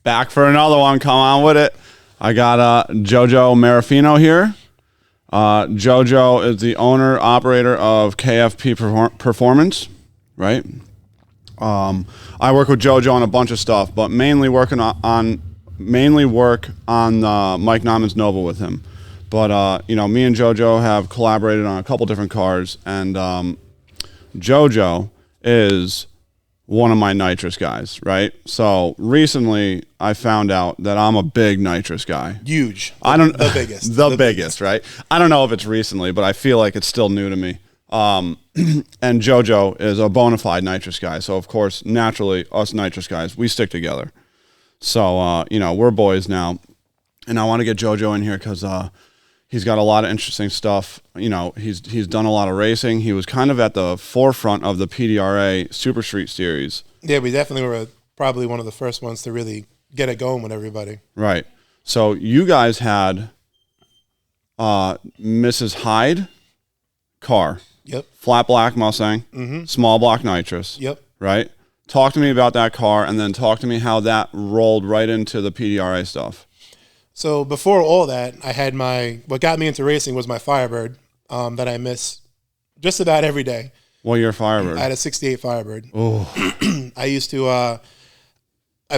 Back for another one. Come on with it. I got Jojo Marafino here. Jojo is the owner, operator of KFP Performance, right? I work with Jojo on a bunch of stuff, but mainly work on Mike Nauman's Nova with him. But me and Jojo have collaborated on a couple different cars, and Jojo is one of my nitrous guys, right? So recently I found out that I'm a big nitrous guy. Huge. The biggest. The biggest, right? I don't know if it's recently, but I feel like it's still new to me. And Jojo is a bona fide nitrous guy. So of course, naturally, us nitrous guys, we stick together. So, we're boys now. And I want to get Jojo in here because he's got a lot of interesting stuff. He's done a lot of racing. He was kind of at the forefront of the PDRA Super Street Series. Yeah, we definitely were probably one of the first ones to really get it going with everybody. Right. So you guys had Mz Hyde car. Yep. Flat black Mustang. Mm-hmm. Small block nitrous. Yep. Right. Talk to me about that car, and then talk to me how that rolled right into the PDRA stuff. So before all that, I had what got me into racing was my Firebird that I miss just about every day. What year Firebird? I had a 68 Firebird. Oh. I used to, I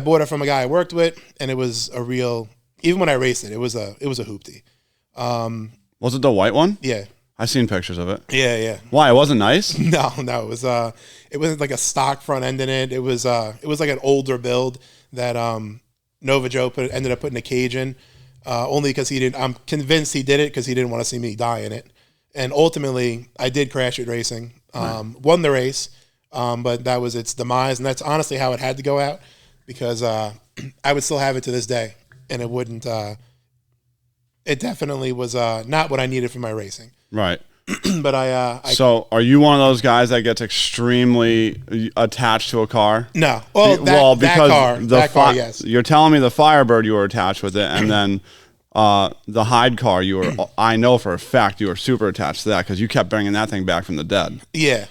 bought it from a guy I worked with, and it was a real, even when I raced it, it was a hoopty. Was it the white one? Yeah. I seen pictures of it. Yeah. Why? It wasn't nice? No, it wasn't like a stock front end in it. It was like an older build that, Nova Joe ended up putting a cage in, only because he didn't. I'm convinced he did it because he didn't want to see me die in it. And ultimately, I did crash it racing. Won the race, but that was its demise, and that's honestly how it had to go out because I would still have it to this day, and it wouldn't. It definitely was not what I needed for my racing. Right. But So, are you one of those guys that gets extremely attached to a car? No. Well, because that car, yes. You're telling me the Firebird you were attached with it, and then the Hyde car I know for a fact you were super attached to that because you kept bringing that thing back from the dead. Yeah.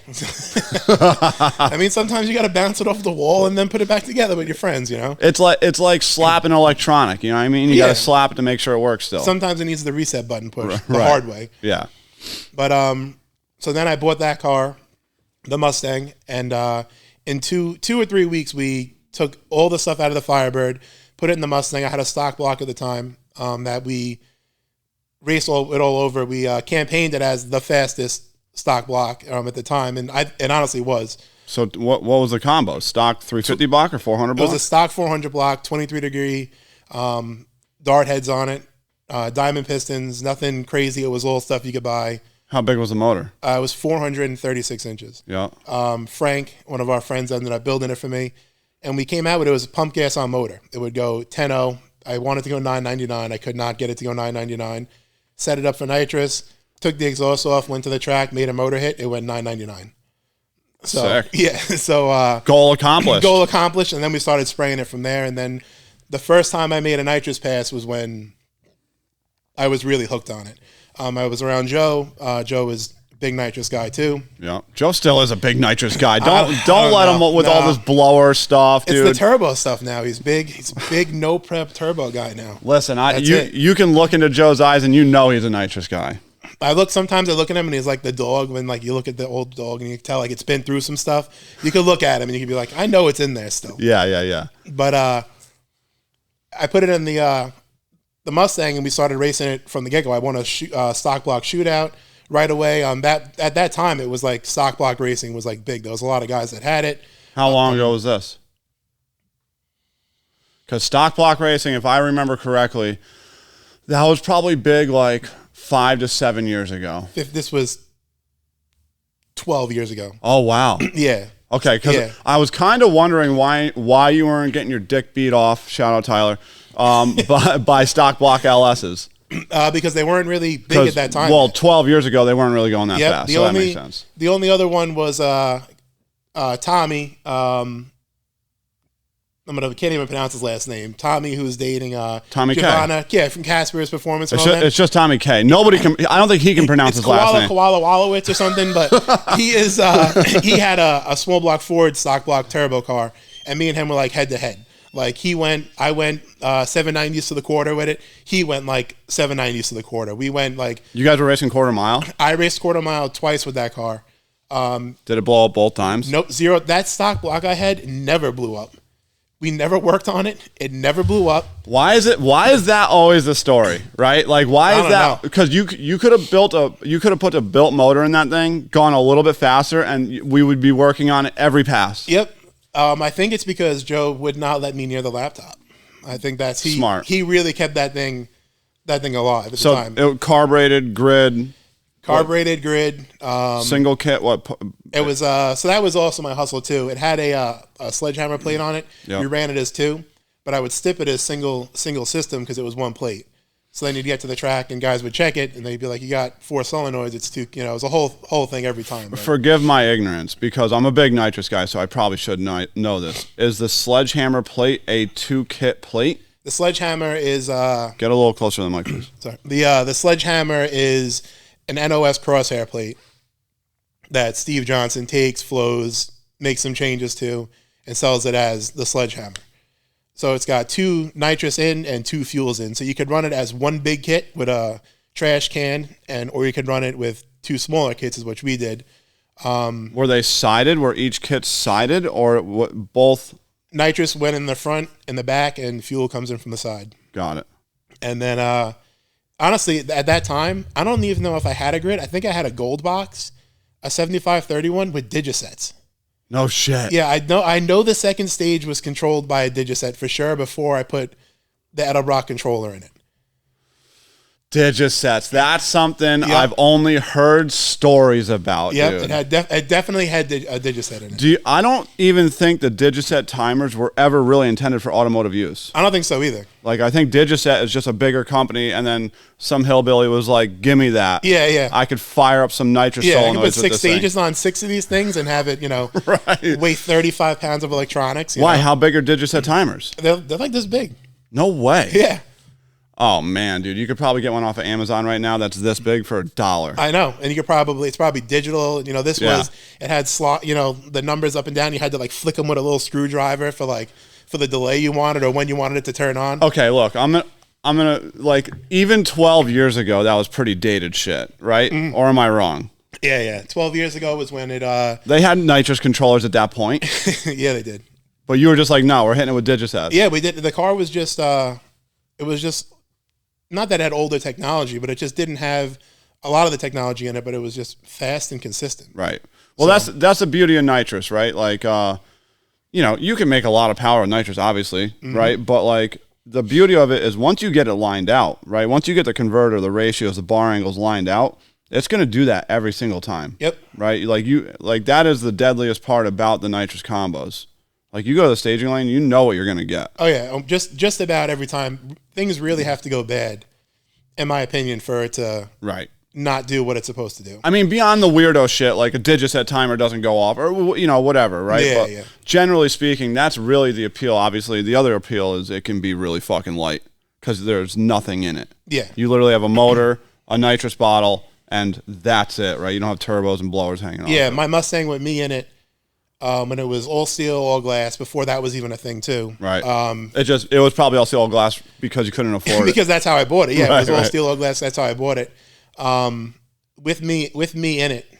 I mean, sometimes you got to bounce it off the wall and then put it back together with your friends, It's like slapping electronic, you know what I mean? You got to slap it to make sure it works still. Sometimes it needs the reset button pushed the hard way. Yeah. But so then I bought that car, the Mustang, and in two or 3 weeks we took all the stuff out of the Firebird, put it in the Mustang. I had a stock block at the time that we raced it all over. We campaigned it as the fastest stock block at the time, and it honestly was. So what was the combo? Stock 350 block or 400 block? It was a stock 400 block, 23 degree dart heads on it. Diamond pistons, nothing crazy. It was all stuff you could buy. How big was the motor? It was 436 inches. Yeah. Frank, one of our friends, ended up building it for me. And we came out with it was a pump gas on motor. It would go 10.0. I wanted to go 999. I could not get it to go 999. Set it up for nitrous. Took the exhaust off, went to the track, made a motor hit. It went 999. So, sick. Yeah. So goal accomplished. Goal accomplished. And then we started spraying it from there. And then the first time I made a nitrous pass was when I was really hooked on it. I was around Joe. Joe is a big nitrous guy too. Yeah, Joe still is a big nitrous guy. Don't let him with all this blower stuff, dude. It's the turbo stuff now. He's big. He's a big no prep turbo guy now. Listen, you can look into Joe's eyes and you know he's a nitrous guy. Sometimes I look at him and he's like the dog when like you look at the old dog and you can tell like it's been through some stuff. You can look at him and you can be like, I know it's in there still. Yeah. But I put it in the Mustang and we started racing it from the get-go. I won a stock block shootout right away. At that time, it was like stock block racing was like big. There was a lot of guys that had it. How long ago was this? Because stock block racing, if I remember correctly, that was probably big like 5 to 7 years ago. If this was 12 years ago. Oh, wow. Yeah. Okay, because I was kind of wondering why you weren't getting your dick beat off, shout out Tyler, by stock block LSs. Because they weren't really big at that time. Well, 12 years ago, they weren't really going that fast, so that makes sense. The only other one was Tommy. I can't even pronounce his last name. Tommy, who's dating Tommy Giovanna, K. Yeah, from Casper's Performance. It's just Tommy K. Nobody can. I don't think he can pronounce his last name. Koala Wallowitz or something, but he is. He had a small block Ford stock block turbo car, and me and him were like head to head. Like I went 790s to the quarter with it. He went like 790s to the quarter. We went like. You guys were racing quarter mile? I raced quarter mile twice with that car. Did it blow up both times? Nope, zero. That stock block I had never blew up. We never worked on it. It never blew up. Why is that always the story, right? Like, why is that? Because you could have put a built motor in that thing, gone a little bit faster, and we would be working on it every pass. Yep. I think it's because Joe would not let me near the laptop. I think that's smart. He really kept that thing alive at the time. So carbureted grid. Single kit. What? It was so that was also my hustle too. It had a sledgehammer plate on it. Yep. We ran it as 2, but I would stip it as single system because it was 1 plate. So then you'd get to the track and guys would check it and they'd be like, "You got 4 solenoids. It's 2." You know, it was a whole thing every time. Right? Forgive my ignorance because I'm a big nitrous guy, so I probably should know this. Is the sledgehammer plate a 2-kit plate? The sledgehammer is get a little closer to the mic, please. Sorry. The sledgehammer is an NOS crosshair plate that Steve Johnson takes, flows, makes some changes to, and sells it as the sledgehammer. So it's got 2 nitrous in and 2 fuels in. So you could run it as 1 big kit with a trash can, or you could run it with 2 smaller kits, is what we did. Were they sided? Were each kit sided, or both? Nitrous went in the front and the back, and fuel comes in from the side. Got it. And then, honestly, at that time, I don't even know if I had a grid. I think I had a gold box, a 7531 with digisets. No shit. Yeah, I know the second stage was controlled by a digiset for sure before I put the Edelbrock controller in it. Digisets. That's something I've only heard stories about. Yep, dude. it definitely had a digiset in it. I don't even think the digiset timers were ever really intended for automotive use. I don't think so either. Like, I think Digiset is just a bigger company, and then some hillbilly was like, "Give me that." Yeah. I could fire up some nitrous solenoids. Yeah, I could put 6 stages on 6 of these things and have it, right. weigh 35 pounds of electronics. Why? How big are Digiset timers? They're like this big. No way. Yeah. Oh man, dude, you could probably get one off of Amazon right now that's this big for $1. I know, and it's probably digital. This was it had slot, the numbers up and down. You had to like flick them with a little screwdriver for the delay you wanted or when you wanted it to turn on. Okay, look, I'm gonna like even 12 years ago that was pretty dated shit, right? Mm-hmm. Or am I wrong? Yeah. 12 years ago was when it. They had nitrous controllers at that point. Yeah, they did. But you were just like, no, we're hitting it with digisets. Yeah, we did. The car was just. It was just. Not that it had older technology, but it just didn't have a lot of the technology in it, but it was just fast and consistent. Right. Well, that's the beauty of nitrous, right? Like, you can make a lot of power with nitrous, obviously, mm-hmm. right? But, like, the beauty of it is once you get it lined out, right? Once you get the converter, the ratios, the bar angles lined out, it's going to do that every single time. Yep. Right? Like, that is the deadliest part about the nitrous combos. Like, you go to the staging lane, you know what you're going to get. Oh, yeah. Just about every time. Things really have to go bad, in my opinion, for it to not do what it's supposed to do. I mean, beyond the weirdo shit, like a digiset timer doesn't go off or, whatever, right? Yeah, but generally speaking, that's really the appeal. Obviously, the other appeal is it can be really fucking light because there's nothing in it. Yeah. You literally have a motor, a nitrous bottle, and that's it, right? You don't have turbos and blowers hanging off. Yeah, my Mustang with me in it, when it was all steel, all glass, before that was even a thing too. Right. It was probably all steel, all glass because you couldn't afford it. Because that's how I bought it. Yeah, it was all steel, all glass. That's how I bought it. With me in it,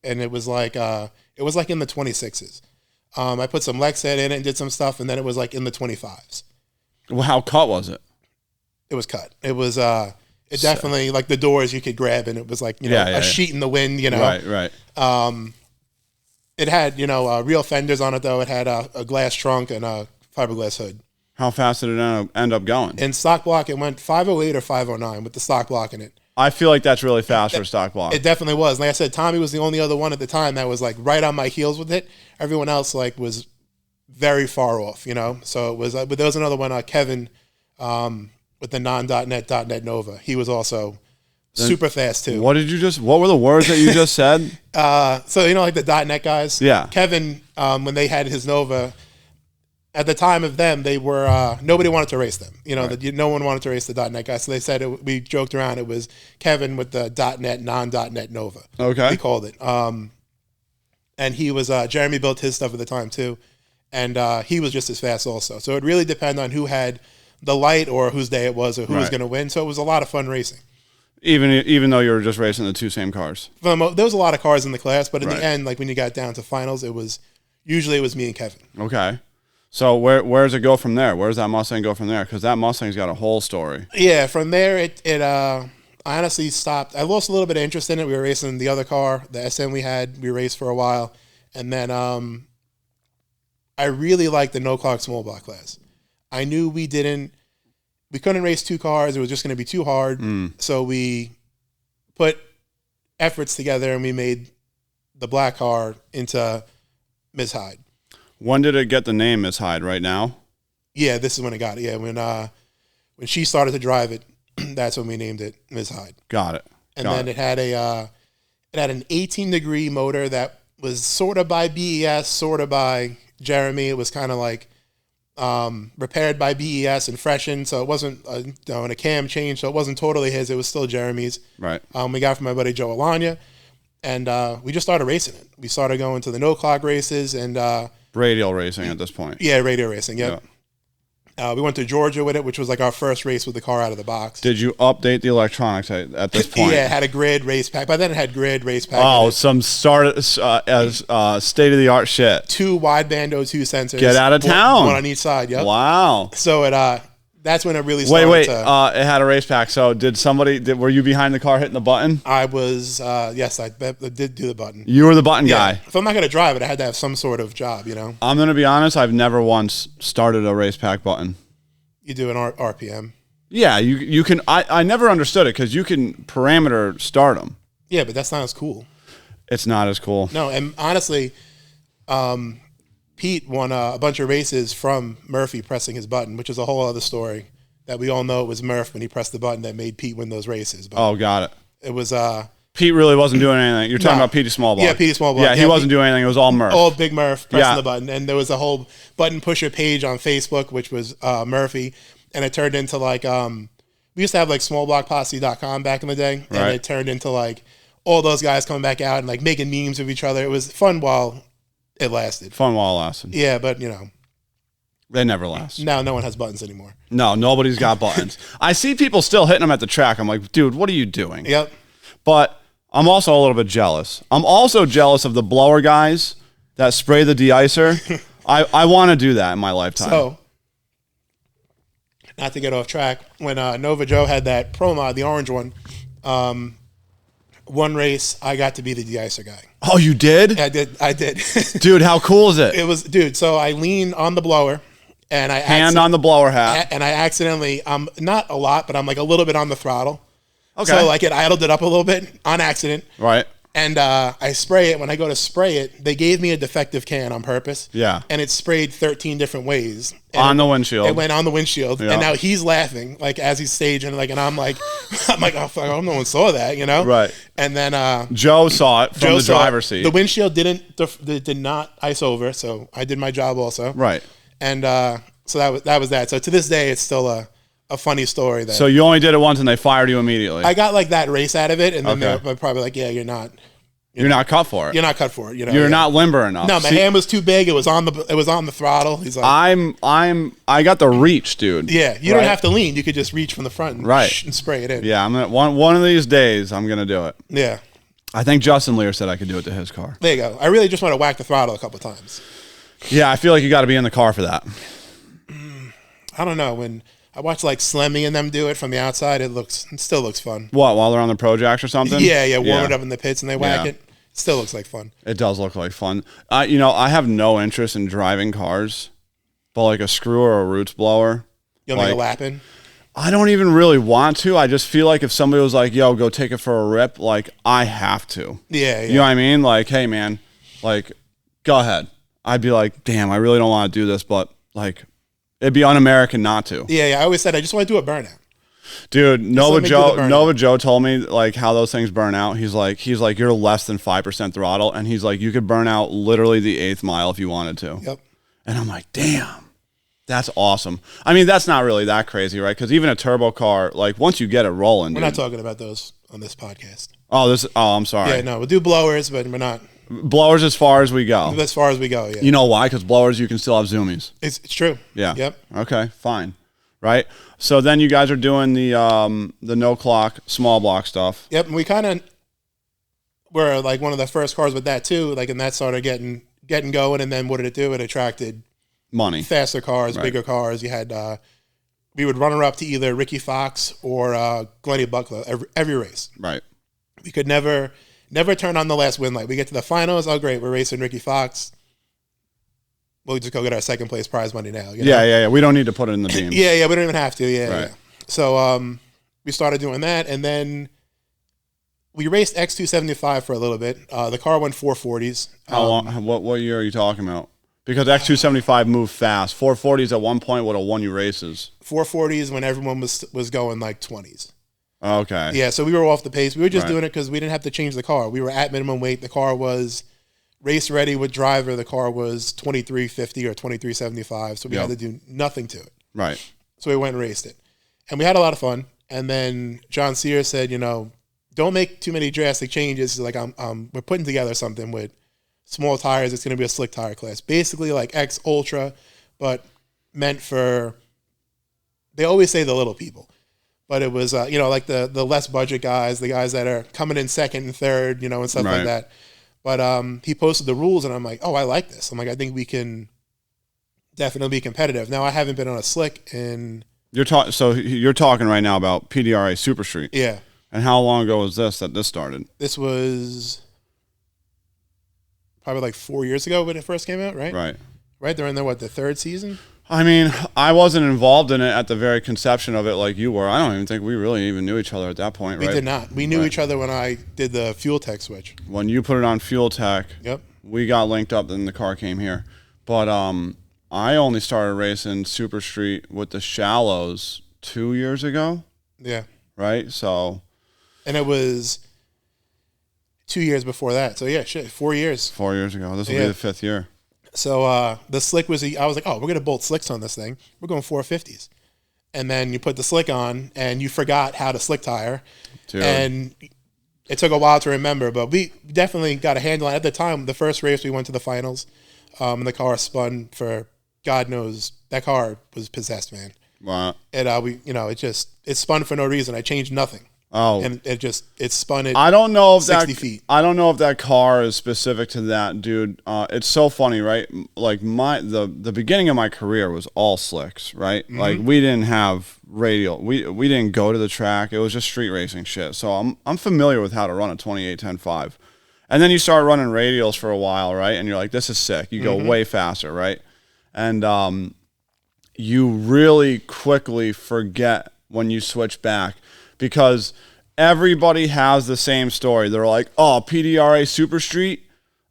and it was like in the 26s. I put some Lexette in it and did some stuff, and then it was like in the 25s. Well, how cut was it? It was cut. It was it definitely like the doors you could grab, and it was like a sheet in the wind. Right. It had, real fenders on it, though. It had a glass trunk and a fiberglass hood. How fast did it end up going? In stock block, it went 508 or 509 with the stock block in it. I feel like that's really fast for a stock block. It definitely was. Like I said, Tommy was the only other one at the time that was like right on my heels with it. Everyone else like was very far off, So it was, but there was another one, Kevin, with the non.net Nova. He was also super fast too. What were the words that you just said? So like the .net guys. Yeah. Kevin, when they had his Nova, at the time of them, they were nobody wanted to race them. No one wanted to race the .net guys. So they said we joked around. It was Kevin with the .net non.net Nova. Okay. We called it. And he was Jeremy built his stuff at the time too, and he was just as fast also. So it really depended on who had the light or whose day it was or who was going to win. So it was a lot of fun racing. Even though you were just racing the two same cars. There was a lot of cars in the class, but in the end, like when you got down to finals, it was me and Kevin. Okay. So where does it go from there? Where does that Mustang go from there? Because that Mustang's got a whole story. Yeah, from there I honestly stopped. I lost a little bit of interest in it. We were racing the other car, the SM we had. We raced for a while, and then I really liked the no clock small block class. I knew we couldn't race two cars. It was just going to be too hard. So we put efforts together and we made the black car into Mz Hyde. When did it get the name Mz Hyde? Right now? Yeah, this is when it got it. Yeah, when she started to drive it, that's when we named it Mz Hyde. Got it. And then it had an 18-degree motor that was sort of by BES, sort of by Jeremy. It was kind of like repaired by BES and freshened, so it wasn't in a cam change, so it wasn't totally his. It was still Jeremy's. Right. We got it from my buddy Joe Alanya, and we just started racing it. We started going to the no clock races and radial racing at this point. Yeah, radial racing. Yep. Yeah. We went to Georgia with it, which was like our first race with the car out of the box. Did you update the electronics at this point? Yeah, it had a grid race pack. By then it had grid race pack. Oh, some state-of-the-art shit. 2 wideband O2 sensors. Get out of town. One on each side, yep. Wow. So that's when it really started. Wait. It had a race pack. So were you behind the car hitting the button? I was, yes, I did do the button. You were the button guy. If I'm not going to drive it, I had to have some sort of job, I'm going to be honest. I've never once started a race pack button. You do an RPM. Yeah, you can. I never understood it because you can parameter start them. Yeah, but that's not as cool. It's not as cool. No, and honestly, Pete won a bunch of races from Murphy pressing his button, which is a whole other story that we all know it was Murph when he pressed the button that made Pete win those races. But got it. It was Pete really wasn't doing anything. You're talking about Petey Smallblock. Yeah, Petey Smallblock. Yeah, he wasn't doing anything. It was all Murph. All Big Murph pressing the button. And there was a whole button pusher page on Facebook, which was Murphy. And it turned into like, we used to have like smallblockposse.com back in the day. And it turned into like all those guys coming back out and like making memes of each other. It was fun while it lasted. Yeah, but they never last. Now no one has buttons anymore. No, nobody's got buttons. I see people still hitting them at the track. I'm like, dude, what are you doing? Yep. But I'm also a little bit jealous. I'm also jealous of the blower guys that spray the de-icer. I want to do that in my lifetime. So, not to get off track, when Nova Joe had that Pro Mod, the orange one, one race, I got to be the de-icer guy. Oh, you did? I did. Dude, how cool is it? It was, dude, so I leaned on the blower. And I hand on the blower hat. And I accidentally, not a lot, but I'm like a little bit on the throttle. Okay. So like it idled it up a little bit on accident. Right. And I spray it. When I go to spray it, they gave me a defective can on purpose. Yeah. And it sprayed 13 different ways. On the windshield. It went on the windshield. Yeah. And now he's laughing, like as he's staging, like, and I'm like, oh fuck, I hope no one saw that, Right. And then Joe saw it from the driver's seat. The windshield did not ice over, so I did my job also. Right. And so that was that. So to this day, it's still a funny story. So you only did it once and they fired you immediately. I got like that race out of it, and then they're probably like, yeah, you're not cut for it. You're not cut for it. You're not limber enough. No, my hand was too big. It was on the throttle. He's like, I got the reach, dude. Yeah, you don't have to lean. You could just reach from the front and spray it in. Yeah, I'm gonna one of these days I'm gonna do it. Yeah. I think Justin Lear said I could do it to his car. There you go. I really just want to whack the throttle a couple of times. Yeah, I feel like you got to be in the car for that. I don't know. When I watch like Slemmy and them do it from the outside, it still looks fun. What, while they're on the Pro Jacks or something? Yeah, warm it up in the pits and they whack it. Still looks like fun. It does look like fun. I have no interest in driving cars, but like a screw or a roots blower. You'll make a lap in? I don't even really want to. I just feel like if somebody was like, yo, go take it for a rip, like I have to. Yeah. You know what I mean? Like, hey man, like go ahead. I'd be like, damn, I really don't want to do this, but like it'd be un-American not to. Yeah. I always said I just want to do a burnout. Dude, Nova Joe told me like how those things burn out. He's like you're less than 5% throttle, and he's like you could burn out literally the 8th mile if you wanted to. Yep. And I'm like, damn, that's awesome. I mean, that's not really that crazy, right? Because even a turbo car, like once you get it rolling, we're not talking about those on this podcast. Oh, I'm sorry. Yeah, no, we'll do blowers, but we're not Blowers as far as we go. As far as we go, yeah. You know why? Because blowers, you can still have zoomies. It's true. Yeah. Yep. Okay, fine. Right? So then you guys are doing the no clock, small block stuff. Yep, and we kind of were like one of the first cars with that too, like, and that started getting going, and then what did it do? It attracted money. Faster cars, bigger cars. You had, we would run her up to either Ricky Fox or Glennie Buckler every race. Right. We could never turn on the last win light. We get to the finals, oh great, we're racing Ricky Fox. We'll just go get our second place prize money now. You know? Yeah. We don't need to put it in the beams. yeah, we don't even have to. Yeah, right. yeah. So we started doing that, and then we raced X275 for a little bit. The car went 440s. How long? What year are you talking about? Because X275 moved fast. 440s at one point would have won you races. 440s when everyone was going like 20s. Okay. Yeah, so we were off the pace. We were just doing it because we didn't have to change the car. We were at minimum weight. The car was race ready with driver. The car was 2350 or 2375, so we had to do nothing to it. Right. So we went and raced it. And we had a lot of fun. And then John Sears said, don't make too many drastic changes. Like, we're putting together something with small tires. It's going to be a slick tire class. Basically like X Ultra, but meant for, they always say the little people. But it was, like the less budget guys, the guys that are coming in second and third, and stuff like that. But he posted the rules, and I'm like, oh, I like this. I'm like, I think we can definitely be competitive. Now, I haven't been on a slick in... So you're talking right now about PDRA Super Street. Yeah. And how long ago was this started? This was probably like 4 years ago when it first came out, right? Right. Right, they're in the third season? I mean, I wasn't involved in it at the very conception of it like you were. I don't even think we really even knew each other at that point, right? We did not. We knew each other when I did the Fuel Tech switch. When you put it on Fuel Tech, yep, we got linked up, then the car came here. But I only started racing Super Street with the Shallows 2 years ago. Yeah. Right? So... And it was 2 years before that. So, 4 years. 4 years ago. This will be the fifth year. So, the slick was, I was like, oh, we're going to bolt slicks on this thing. We're going 450s. And then you put the slick on, and you forgot how to slick tire. Dude. And it took a while to remember, but we definitely got a handle on it. At the time, the first race, we went to the finals, and the car spun for God knows. That car was possessed, man. Wow. And it spun for no reason. I changed nothing. Oh, and it spun it. I don't know if 60 feet. I don't know if that car is specific to that, dude. It's so funny, right? Like the beginning of my career was all slicks, right? Mm-hmm. Like we didn't have radial. We didn't go to the track. It was just street racing shit. So I'm familiar with how to run a 28-10-5. And then you start running radials for a while, right? And you're like, this is sick. You go way faster, right? And you really quickly forget when you switch back. Because everybody has the same story. They're like, oh, PDRA Super Street.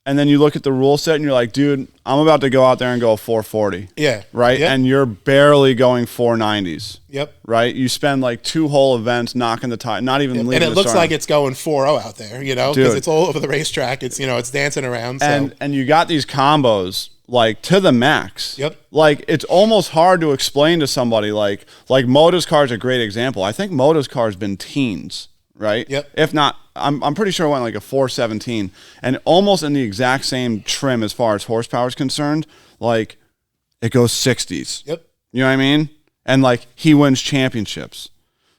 And then you look at the rule set and you're like, dude, I'm about to go out there and go 440. Yeah. Right? Yep. And you're barely going 490s. Yep. Right? You spend like 2 whole events knocking the tire, not even leaving. And it looks like it's going 4.0 out there, because it's all over the racetrack. It's, it's dancing around. So. And you got these combos like to the max. Yep. Like it's almost hard to explain to somebody like Moto's car is a great example. I think Moto's car has been teens, right? Yep. If not, I'm pretty sure it went like a 417 and almost in the exact same trim as far as horsepower is concerned. Like it goes 60s. Yep. You know what I mean? And like he wins championships.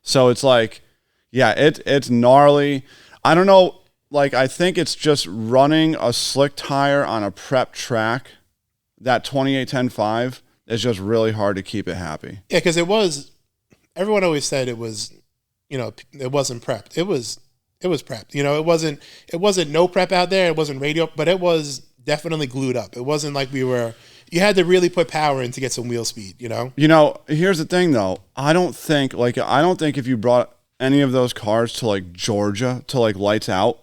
So it's like, yeah, it's gnarly. I don't know. Like I think it's just running a slick tire on a prep track. That 28-10-5 is just really hard to keep it happy. Yeah, because everyone always said it was, it wasn't prepped. It was prepped. It wasn't no prep out there. It wasn't radio, but it was definitely glued up. It wasn't like you had to really put power in to get some wheel speed, Here's the thing though. I don't think if you brought any of those cars to like Georgia to like lights out,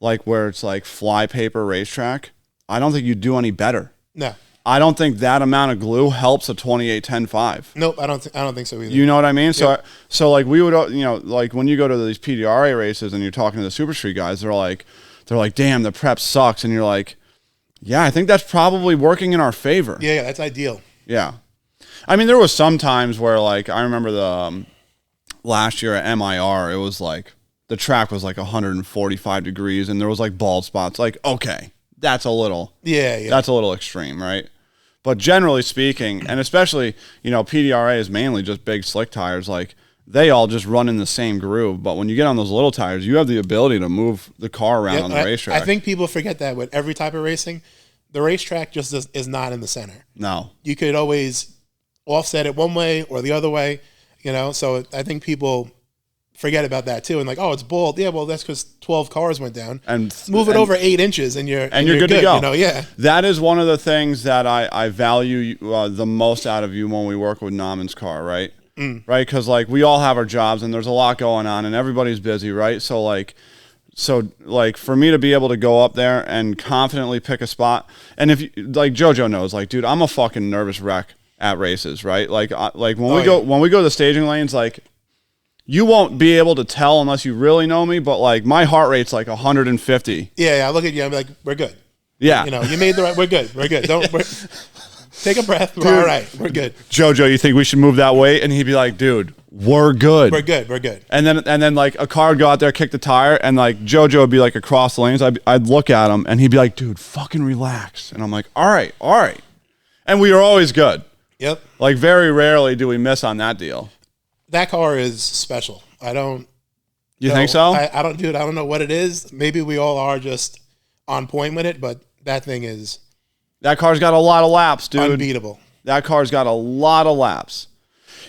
like where it's like flypaper racetrack, I don't think you'd do any better. No. I don't think that amount of glue helps a 28-10-5. Nope, I don't think so either. You know what I mean? Yep. So like we would, like when you go to these PDRA races and you're talking to the Super Street guys, they're like, damn, the prep sucks, and you're like, yeah, I think that's probably working in our favor. Yeah, that's ideal. Yeah, I mean, there was some times where like I remember the last year at MIR, it was like the track was like 145 degrees and there was like bald spots. Like, okay, that's a little Yeah. that's a little extreme, right? But generally speaking, and especially, PDRA is mainly just big slick tires, like they all just run in the same groove. But when you get on those little tires, you have the ability to move the car around on the racetrack. I think people forget that with every type of racing, the racetrack just is not in the center. No. You could always offset it one way or the other way, So I think people forget about that too, and like, oh, it's bald. Yeah, well, that's because 12 cars went down. And move it over 8 inches, and you're good to go. Yeah, that is one of the things that I value the most out of you when we work with Naman's car, right? Right, because like we all have our jobs, and there's a lot going on, and everybody's busy, right? So for me to be able to go up there and confidently pick a spot, and if like Jojo knows, like, dude, I'm a fucking nervous wreck at races, right? Like when we go to the staging lanes, like. You won't be able to tell unless you really know me, but like my heart rate's like 150. Yeah. I look at you, I'm like, we're good. Yeah. You made the right. We're good. Take a breath. We're all right. We're good. Jojo, you think we should move that way? And he'd be like, dude, we're good. We're good. And then like a car would go out there, kick the tire, and like Jojo would be like across the lanes. I'd look at him, and he'd be like, dude, fucking relax. And I'm like, all right. And we were always good. Yep. Like very rarely do we miss on that deal. That car is special. You think so? I don't know what it is. Maybe we all are just on point with it, but that thing is. That car's got a lot of laps, dude. Unbeatable. That car's got a lot of laps.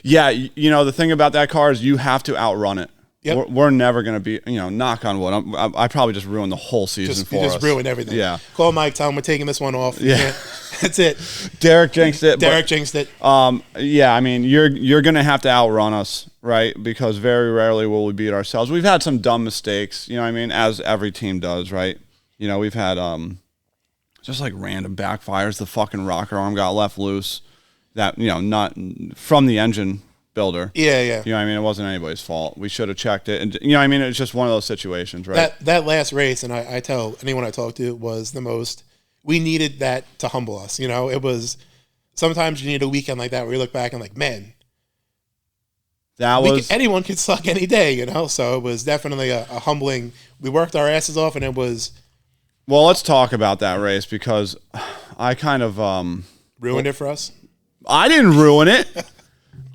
Yeah, the thing about that car is you have to outrun it. Yep. We're never going to be, knock on wood. I probably just ruined the whole season for us. Just ruined everything. Yeah. Call Mike, tell him we're taking this one off. Yeah. That's it. Derek jinxed it. Jinxed it. Yeah, I mean, you're going to have to outrun us, right? Because very rarely will we beat ourselves. We've had some dumb mistakes, as every team does, right? We've had just like random backfires. The fucking rocker arm got left loose. That, not from the engine builder. Yeah. It wasn't anybody's fault. We should have checked it. And it's just one of those situations, right? That last race, and I tell anyone I talk to, was the most. We needed that to humble us. It was. Sometimes you need a weekend like that where you look back and like, man, anyone could suck any day. So it was definitely a humbling. We worked our asses off, and it was. Well, let's talk about that race because I kind of ruined it for us. I didn't ruin it.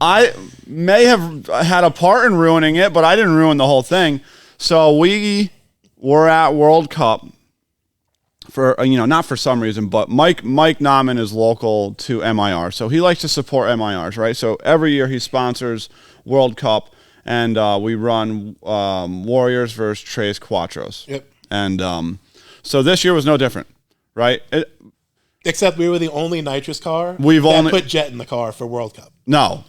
I may have had a part in ruining it, but I didn't ruin the whole thing. So we were at World Cup for, not for some reason, but Mike Nauman is local to MIR. So he likes to support MIRs, right? So every year he sponsors World Cup, and we run Warriors versus Tres Cuatros. Yep. And so this year was no different, right? Except we were the only nitrous car that put jet in the car for World Cup. No.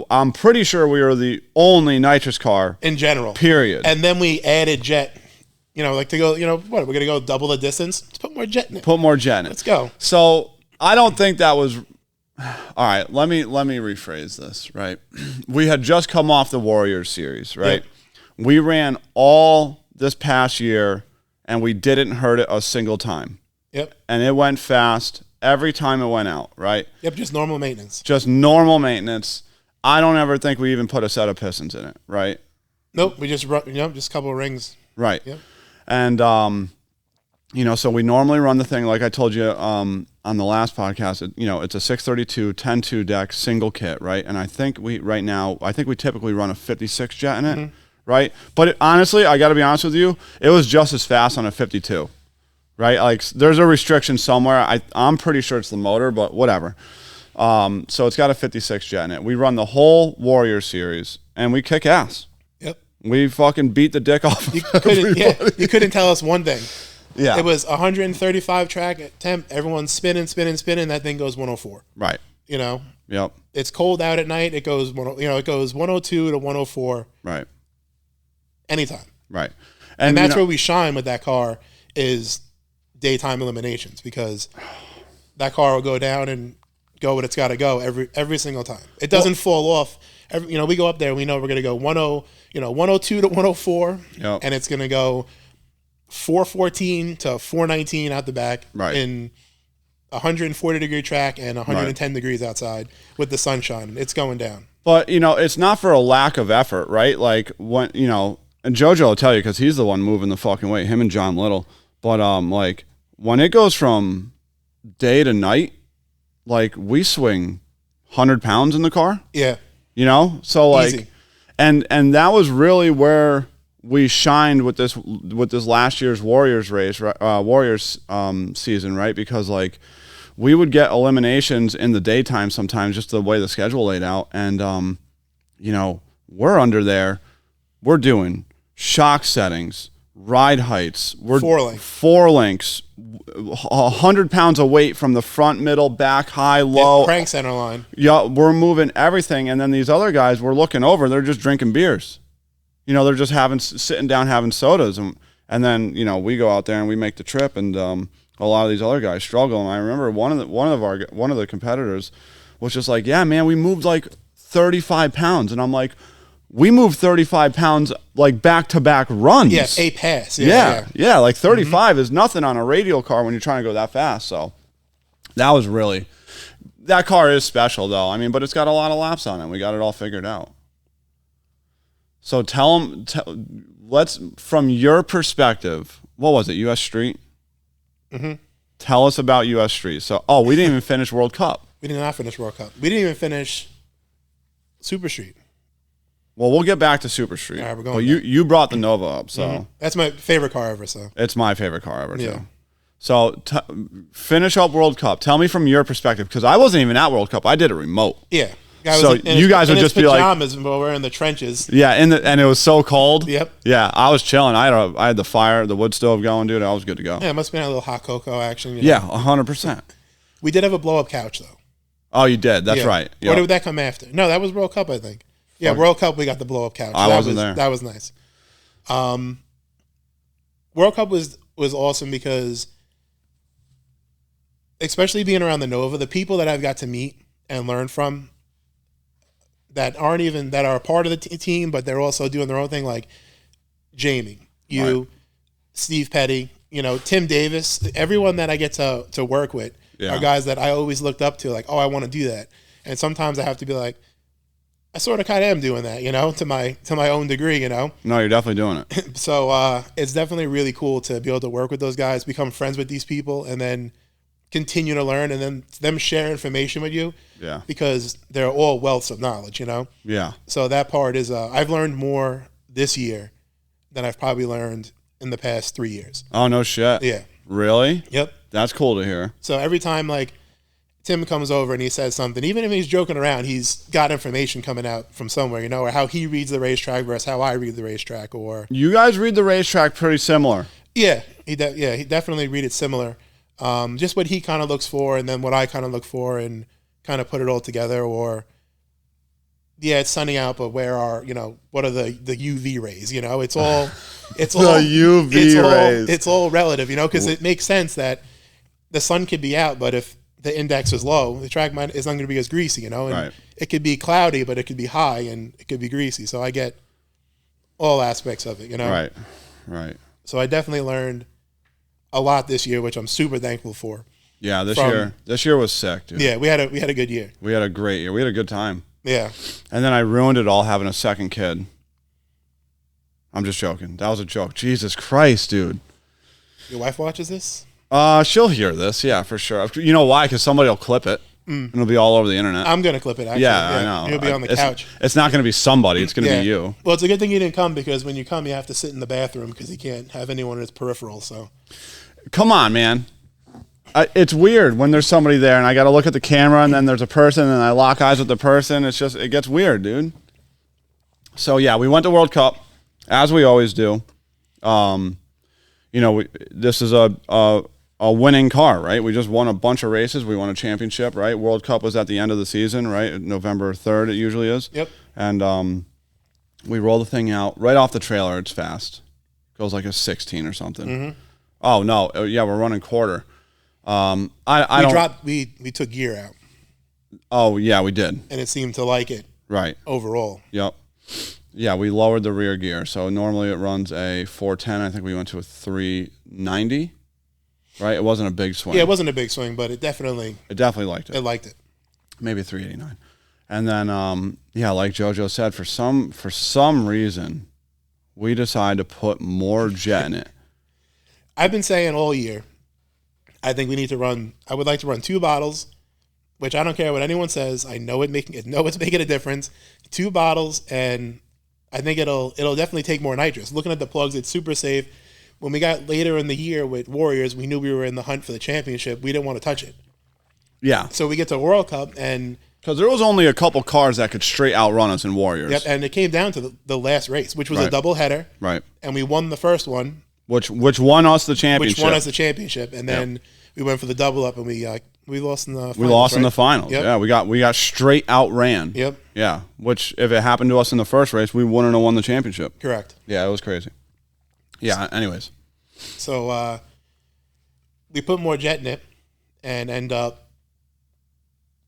I'm pretty sure we were the only nitrous car. In general. Period. And then we added jet, like to go, we're going to go double the distance. Let's put more jet in it. Let's go. So I don't think that was... All right, let me rephrase this, right? We had just come off the Warriors series, right? Yep. We ran all this past year, and we didn't hurt it a single time. Yep. And it went fast every time it went out, right? Yep, just normal maintenance. Just normal maintenance. I don't ever think we even put a set of pistons in it, right? Nope, we just just a couple of rings. Right. Yep. And, so we normally run the thing, like I told you on the last podcast, it's a 632 10-2 deck single kit, right? And I think we typically run a 56 jet in it, right? But honestly, I got to be honest with you, it was just as fast on a 52. Right, like there's a restriction somewhere. I'm pretty sure it's the motor, but whatever. So it's got a 56 jet in it. We run the whole Warrior series, and we kick ass. Yep. We fucking beat the dick off. You couldn't tell us one thing. Yeah. It was 135 track at temp. Everyone's spinning. That thing goes 104. Right. Yep. It's cold out at night. It goes it goes 102 to 104. Right. Anytime. Right. And that's where we shine with that car is daytime eliminations, because that car will go down and go what it's got to go every single time. It doesn't fall off. We go up there, we know we're going to go 102 to 104, yep. And it's going to go 414 to 419 out the back, right. In 140 degree track and 110 degrees outside with the sunshine. It's going down. But it's not for a lack of effort, right? Like when and Jojo will tell you because he's the one moving the fucking weight. Him and John Little. But when it goes from day to night, like we swing 100 pounds in the car. Yeah. You know? So like, Easy. and that was really where we shined with this last year's Warriors race, Warriors season, right? Because like we would get eliminations in the daytime sometimes, just the way the schedule laid out, and you know, we're under there, we're doing shock settings, ride heights, we're four links, 100 pounds of weight from the front, middle, back, high, low, crank center line. Yeah, we're moving everything, and then these other guys, we're looking over, they're just drinking beers. You know, they're just sitting down having sodas, and then you know we go out there and we make the trip, and a lot of these other guys struggle. And I remember one of the competitors was just like, "Yeah, man, we moved like 35 pounds," and I'm like, "We moved 35 pounds like back-to-back runs." Yeah, a pass. Yeah, like 35 is nothing on a radial car when you're trying to go that fast. So that car is special though. I mean, but it's got a lot of laps on it. We got it all figured out. So let's, from your perspective, what was it, US Street? Mm-hmm. Tell us about US Street. So, we didn't even finish World Cup. We did not finish World Cup. We didn't even finish Super Street. Well, we'll get back to Super Street. All right, we're going. But you brought the Nova up, so that's my favorite car ever. So it's my favorite car ever too. So finish up World Cup. Tell me from your perspective, because I wasn't even at World Cup. I did it remote. Yeah. So you guys would just be like pajamas while we're in the trenches. Yeah, and it was so cold. Yep. Yeah, I was chilling. I had the fire, the wood stove going, dude. I was good to go. Yeah, it must have been a little hot cocoa action. Yeah, 100%. We did have a blow up couch though. Oh, you did. That's right. Yep. Or did that come after? No, that was World Cup, I think. Yeah, World Cup. We got the blow up couch. I wasn't there. That was nice. World Cup was awesome because, especially being around the Nova, the people that I've got to meet and learn from, that are a part of the team, but they're also doing their own thing, like Jamie, right. Steve Petty, Tim Davis, everyone that I get to work with are guys that I always looked up to, like, oh, I want to do that. And sometimes I have to be like, I sort of kind of am doing that, to my own degree, No, you're definitely doing it. So it's definitely really cool to be able to work with those guys, become friends with these people, and then continue to learn, and then them share information with you. Yeah. Because they're all wealths of knowledge, Yeah. So that part is, I've learned more this year than I've probably learned in the past 3 years. Oh, no shit. Yeah. Really? Yep. That's cool to hear. So every time, like, Tim comes over and he says something, even if he's joking around, he's got information coming out from somewhere, or how he reads the racetrack versus how I read the racetrack, or... You guys read the racetrack pretty similar. Yeah. He definitely read it similar. Just what he kind of looks for, and then what I kind of look for, and kind of put it all together. Or, it's sunny out, but where are, what are the UV rays? It's all the UV rays. It's all relative, because it makes sense that the sun could be out, but if the index is low, the track is not going to be as greasy, and right. It could be cloudy, but it could be high and it could be greasy. So I get all aspects of it, Right. So I definitely learned a lot this year, which I'm super thankful for. Yeah, this year was sick, dude. Yeah, we had a good year. We had a great year. We had a good time. Yeah. And then I ruined it all having a second kid. I'm just joking. That was a joke. Jesus Christ, dude. Your wife watches this? She'll hear this, yeah, for sure. You know why? Because somebody will clip it, and it'll be all over the internet. I'm gonna clip it. Actually. Yeah, I know. You'll be on the couch. It's not gonna be somebody. It's gonna be you. Well, it's a good thing you didn't come, because when you come, you have to sit in the bathroom because you can't have anyone in his peripheral. So, come on, man. It's weird when there's somebody there, and I got to look at the camera, and then there's a person, and I lock eyes with the person. It gets weird, dude. So yeah, we went to World Cup as we always do. This is a winning car, right? We just won a bunch of races. We won a championship, right? World Cup was at the end of the season, right? November 3rd, it usually is. Yep. And we roll the thing out right off the trailer. It's fast. Goes like a 16 or something. Mm-hmm. Oh no, yeah, we're running quarter. We took gear out. Oh yeah, we did. And it seemed to like it. Right. Overall. Yep. Yeah, we lowered the rear gear. So normally it runs a 410. I think we went to a 390. Right? It wasn't a big swing. Yeah, it wasn't a big swing, but it definitely liked it. It liked it. Maybe 389. And then like Jojo said, for some reason, we decided to put more jet in it. I've been saying all year, I think we need to run. I would like to run 2 bottles, which I don't care what anyone says. I know it's making a difference. 2 bottles, and I think it'll definitely take more nitrous. Looking at the plugs, it's super safe. When we got later in the year with Warriors, we knew we were in the hunt for the championship. We didn't want to touch it. Yeah. So we get to World Cup, and because there was only a couple cars that could straight outrun us in Warriors. yep, and it came down to the last race, which was a double header. Right. And we won the first one. Which won us the championship. And then we went for the double up, and we lost in the finals. We lost in the finals. Yep. Yeah, we got straight outran. Yep. Yeah, which if it happened to us in the first race, we wouldn't have won the championship. Correct. Yeah, it was crazy. Yeah. Anyways, so we put more jet in it, and end up.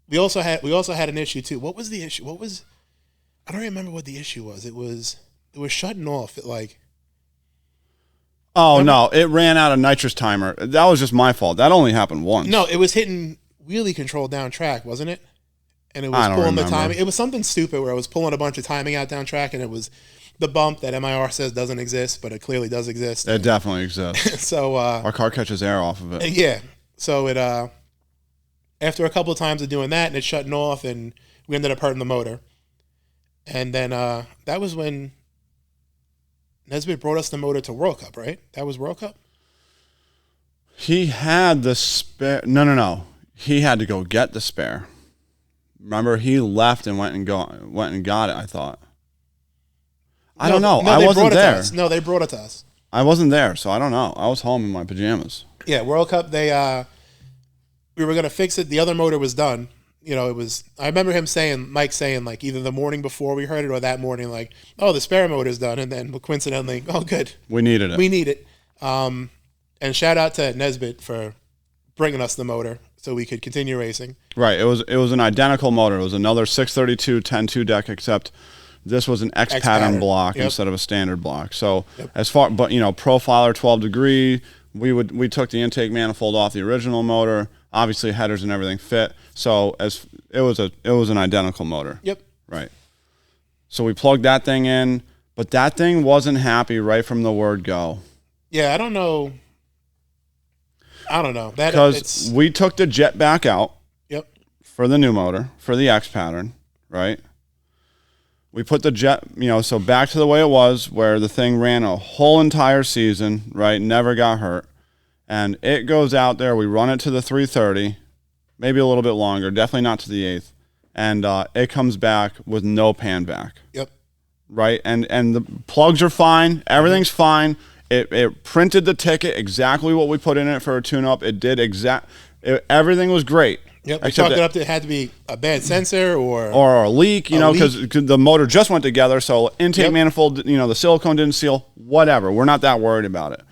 We also had an issue too. What was the issue? I don't remember what the issue was. It was shutting off at like. Oh, no, it ran out of nitrous timer. That was just my fault. That only happened once. No, it was hitting wheelie control down track, wasn't it? And it was pulling the timing. It was something stupid where I was pulling a bunch of timing out down track, and it was the bump that MIR says doesn't exist, but it clearly does exist. It definitely exists. So our car catches air off of it. Yeah. So it after a couple of times of doing that and it shutting off, and we ended up hurting the motor. And then that was when Nesbitt brought us the motor to World Cup, right? That was World Cup? He had the spare. No. He had to go get the spare. Remember, he left and went and got it, I thought. I don't know. I wasn't there. No, they brought it to us. I wasn't there, so I don't know. I was home in my pajamas. Yeah, World Cup, we were going to fix it. The other motor was done. You know, it was, I remember Mike saying, like, either the morning before we heard it or that morning, like, oh, the spare motor's done. And then coincidentally, oh, good. We needed it. We need it. And shout out to Nesbitt for bringing us the motor so we could continue racing. Right. It was an identical motor. It was another 632 10-2 deck, except this was an X pattern block instead of a standard block. So as far, but profiler 12 degree, we took the intake manifold off the original motor. Obviously headers and everything fit. So it was an identical motor. Yep. Right. So we plugged that thing in, but that thing wasn't happy right from the word go. Yeah, I don't know. Because we took the jet back out. Yep. For the new motor, for the X pattern, right? We put the jet, so back to the way it was, where the thing ran a whole entire season, right? Never got hurt. And it goes out there, we run it to the 330, maybe a little bit longer, definitely not to the 8th. And it comes back with no pan back. Yep. Right? And the plugs are fine, everything's fine. It printed the ticket exactly what we put in it for a tune-up. It did everything was great. Yep, we chalked it up to it had to be a bad sensor or a leak, because the motor just went together, so intake manifold, the silicone didn't seal, whatever. We're not that worried about it.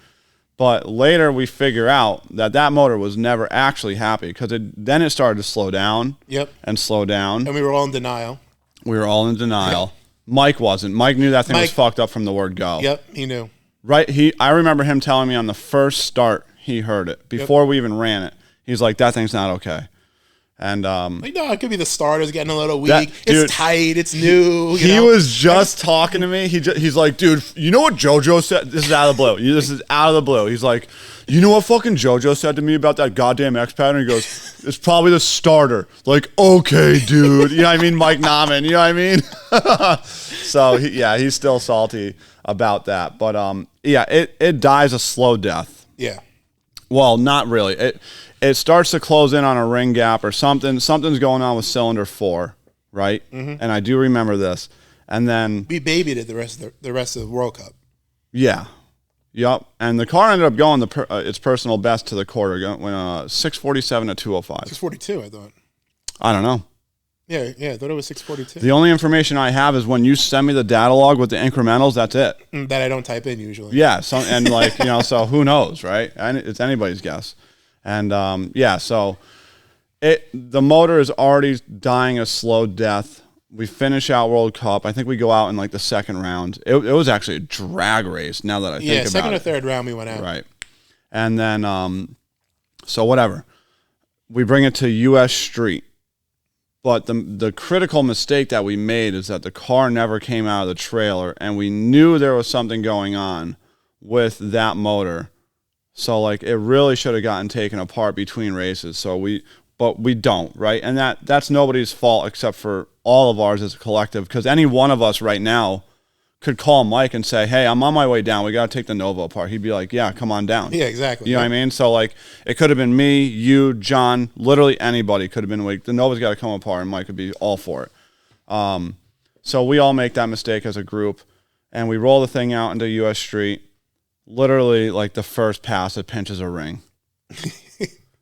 But later we figure out that motor was never actually happy because then it started to slow down. Yep. And slow down. And we were all in denial. Yep. Mike wasn't. Mike knew that thing was fucked up from the word go. Yep, he knew. Right. I remember him telling me on the first start he heard it before we even ran it. He's like, that thing's not okay. And it could be the starter's getting a little weak. It's tight. It's new. He was just talking to me. He's like, dude, you know what Jojo said? This is out of the blue. This is out of the blue. He's like, you know what fucking Jojo said to me about that goddamn X pattern? He goes, it's probably the starter. Like, okay, dude. You know what I mean? Mike Nauman. You know what I mean? So he's still salty about that. But it dies a slow death. Yeah. Well, not really. It starts to close in on a ring gap or something. Something's going on with cylinder 4, right? Mm-hmm. And I do remember this. And then we babied it the rest of the World Cup. Yeah. Yep. And the car ended up going its personal best to the quarter. Went 647 to 205. 642, I thought. I don't know. Yeah, I thought it was 642. The only information I have is when you send me the data log with the incrementals, that's it. That I don't type in usually. Yeah. So who knows, right? And it's anybody's guess. And so the motor is already dying a slow death. We finish out World Cup. I think we go out in like the second round. It was actually a drag race now that I think about it. Yeah, second or third round we went out. Right. And then, so whatever. We bring it to U.S. Street. But the critical mistake that we made is that the car never came out of the trailer, and we knew there was something going on with that motor So like it really should have gotten taken apart between races. But we don't, right? And that's nobody's fault except for all of ours as a collective, because any one of us right now could call Mike and say, hey, I'm on my way down. We got to take the Nova apart. He'd be like, yeah, come on down. Yeah, exactly. You know what I mean? So like it could have been me, you, John, literally anybody could have been like, the Nova's got to come apart, and Mike would be all for it. So we all make that mistake as a group, and we roll the thing out into US Street. Literally, like the first pass, it pinches a ring.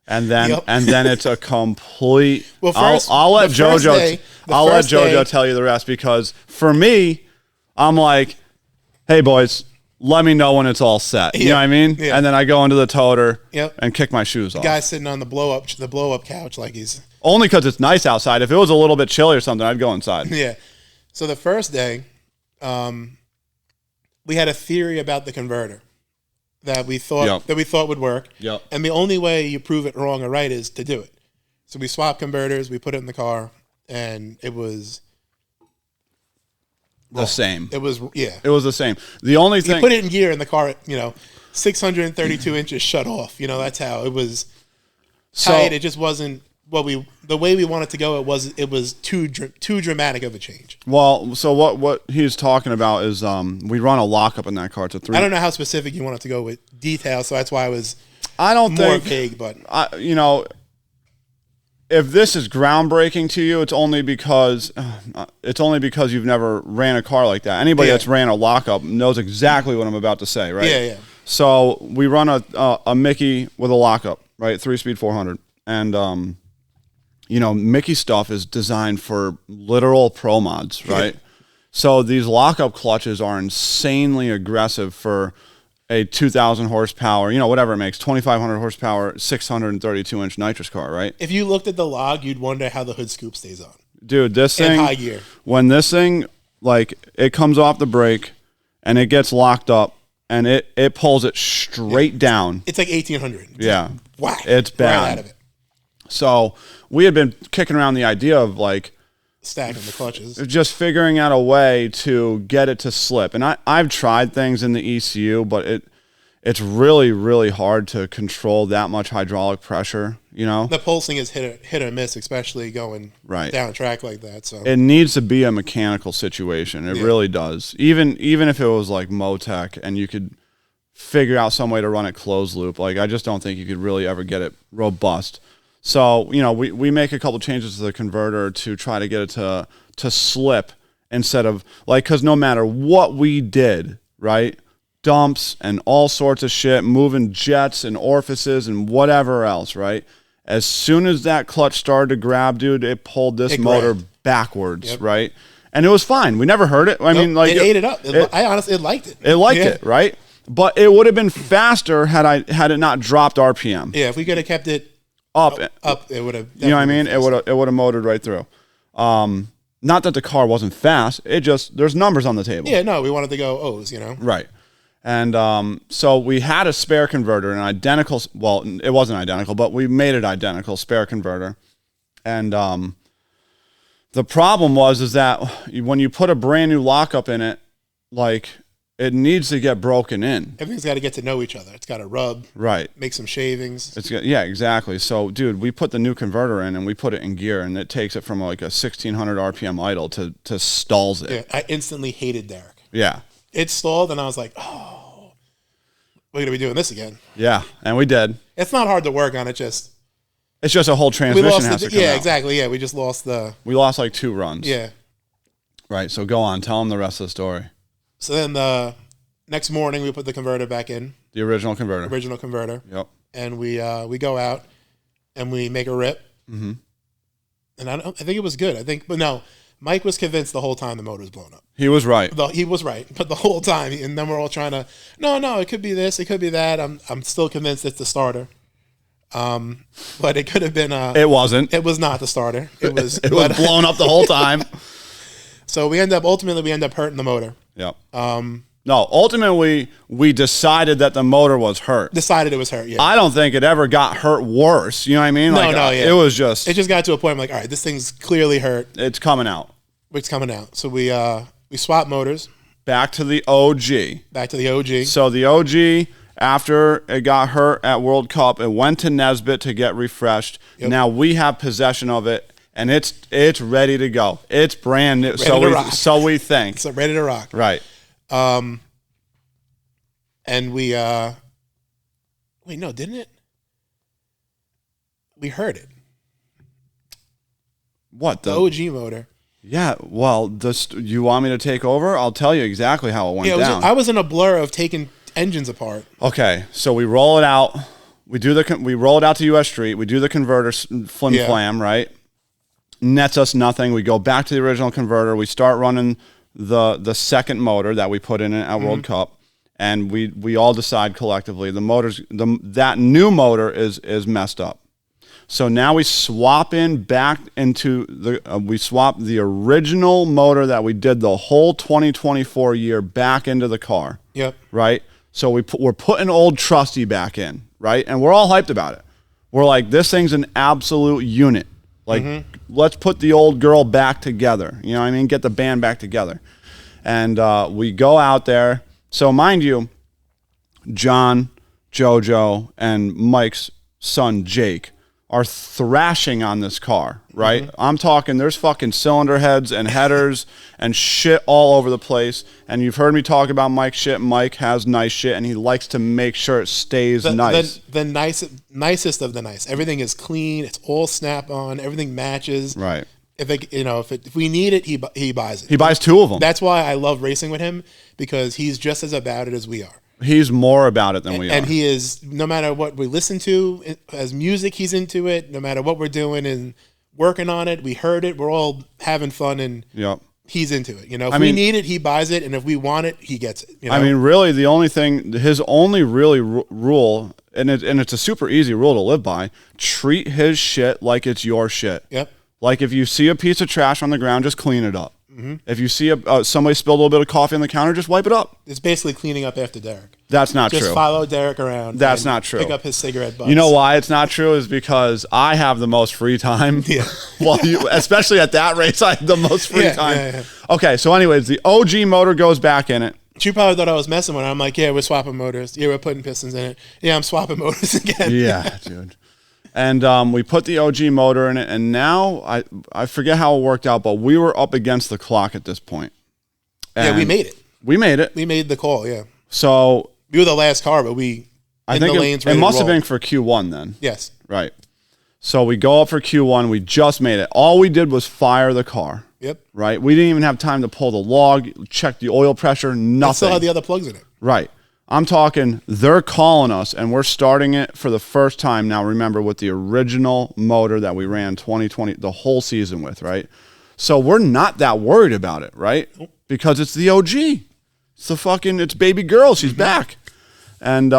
And then it's a complete. Well, first, I'll let JoJo tell you the rest, because for me, I'm like, hey boys, let me know when it's all set. You know what I mean? Yeah. And then I go into the toter and kick my shoes off. The guy sitting on the blow up couch like he's only because it's nice outside. If it was a little bit chilly or something, I'd go inside. Yeah. So the first day, we had a theory about the converter that we thought would work. Yep. And the only way you prove it wrong or right is to do it. So we swapped converters, we put it in the car, and it was the same. It was It was the same. The only thing, you put it in gear in the car, 632 inches shut off. That's how it was tight. It just wasn't the way we wanted to go. It was too dramatic of a change. Well, so what he's talking about is we run a lockup in that car. It's a 3. I don't know how specific you want it to go with details, so that's why I was more vague. But if this is groundbreaking to you, it's only because you've never ran a car like that. Anybody that's ran a lockup knows exactly what I'm about to say, right? Yeah. So we run a Mickey with a lockup, right? 3-speed 400, and Mickey stuff is designed for literal pro mods, right? So these lockup clutches are insanely aggressive for a 2,000 horsepower, whatever it makes, 2,500 horsepower, 632-inch nitrous car, right? If you looked at the log, you'd wonder how the hood scoop stays on. Dude, this thing, in high gear. When this thing, like, it comes off the brake and it gets locked up and it pulls it straight down. It's like 1,800. Yeah. Whack. It's bad. Right out of it. So we had been kicking around the idea of, like, stacking the clutches, just figuring out a way to get it to slip. And I've tried things in the ECU, but it's really, really hard to control that much hydraulic pressure, The pulsing is hit or miss, especially going down track like that. So it needs to be a mechanical situation. It really does. Even if it was like Motec and you could figure out some way to run it closed loop, like I just don't think you could really ever get it robust. So, we make a couple changes to the converter to try to get it to slip instead of, like, because no matter what we did, right, dumps and all sorts of shit, moving jets and orifices and whatever else, right, as soon as that clutch started to grab, dude, it pulled this motor backwards, right? And it was fine. We never heard it. I mean, like, it ate it up. I honestly liked it. It liked it, right? But it would have been faster had it not dropped RPM. Yeah, if we could have kept it up, it would have. You know what I mean? It would have motored right through. Not that the car wasn't fast. It just, there's numbers on the table. Yeah, no, we wanted to go O's, Right. And so we had a spare converter, an identical. Well, it wasn't identical, but we made it identical, spare converter. And the problem is that when you put a brand new lockup in it, like, it needs to get broken in. Everything's got to get to know each other. It's got to rub. Right. Make some shavings. Yeah, exactly. So, dude, we put the new converter in and we put it in gear, and it takes it from like a 1,600 RPM idle to stalls it. Yeah, I instantly hated Derek. Yeah. It stalled, and I was like, oh, we're going to be doing this again. Yeah, and we did. It's not hard to work on. It's just a whole transmission has to come out. Exactly. Yeah, we just lost We lost like 2 runs. Yeah. Right, so go on. Tell them the rest of the story. So then the next morning, we put the converter back in. The original converter. Yep. And we go out and we make a rip. Mm-hmm. And I think it was good. But no, Mike was convinced the whole time the motor was blown up. He was right. He was right, but the whole time, and then we're all trying to, no, it could be this, it could be that. I'm still convinced it's the starter. But it could have been. It wasn't. It was not the starter. It was. It was blown up the whole time. So we end up hurting the motor. Yep. No, ultimately, we decided that the motor was hurt. Decided it was hurt, yeah. I don't think it ever got hurt worse. You know what I mean? Yeah. It was just... It just got to a point, I'm like, all right, this thing's clearly hurt. It's coming out. So we swap motors. Back to the OG. So the OG, After it got hurt at World Cup, it went to Nesbitt to get refreshed. Yep. Now we have possession of it, and it's ready to go. It's brand new. So we think. It's ready to rock. Right. And we wait, no, didn't it? We heard it. What? The OG motor. Yeah, well, you want me to take over? I'll tell you exactly how it went down. I was in a blur of taking engines apart. Okay, so we roll it out. We roll it out to US Street. We do the converter flam, right? Nets us nothing. We go back to the original converter. We start running the second motor that we put in it at World Cup, and we all decide collectively that new motor is messed up. So now we swap back into we swap the original motor that we did the whole 2024 year back into the car. Yep. Right? So we're putting old Trusty back in, right? And we're all hyped about it. We're like, this thing's an absolute unit. Like, let's put the old girl back together. You know what I mean? Get the band back together. And we go out there. So mind you, John, Jojo, and Mike's son, Jake, are thrashing on this car, right? I'm talking, there's fucking cylinder heads and headers and shit all over the place. And you've heard me talk about Mike's shit. Mike has nice shit, and he likes to make sure it stays nice. The nicest of the nice. Everything is clean. It's all snap-on. Everything matches. Right. If we need it, he buys it. He buys two of them. That's why I love racing with him, because he's just as about it as we are. He's more about it than we are. And he is, no matter what we listen to as music, he's into it. No matter what we're doing and working on it, we heard it, we're all having fun, and he's into it. You know, if we need it, he buys it, and if we want it, he gets it. You know? I mean, really, the only thing, his only really rule, and it's a super easy rule to live by, treat his shit like it's your shit. Yep. Like, if you see a piece of trash on the ground, just clean it up. If you see somebody spilled a little bit of coffee on the counter, just wipe it up. It's basically cleaning up after Derek. That's not true. Just follow Derek around. That's not true. Pick up his cigarette butts. You know why it's not true is because I have the most free time. Yeah. Well, especially at that race, I have the most free time. Yeah. Okay, so anyways, the OG motor goes back in it. She probably thought I was messing with her. I'm like, yeah, we're swapping motors. Yeah, we're putting pistons in it. Yeah, I'm swapping motors again. Yeah, dude. And we put the OG motor in it, and now I forget how it worked out, but we were up against the clock at this point. And we made it. We made it. We made the call, yeah. So we were the last car, but I think it must have been for Q1 then. Yes. Right. So we go up for Q1. We just made it. All we did was fire the car. Yep. Right? We didn't even have time to pull the log, check the oil pressure, nothing. I still had the other plugs in it. Right. I'm talking, they're calling us, and we're starting it for the first time now, remember, with the original motor that we ran 2020, the whole season with, right? So we're not that worried about it, right? Because it's the OG. It's baby girl. She's back. And,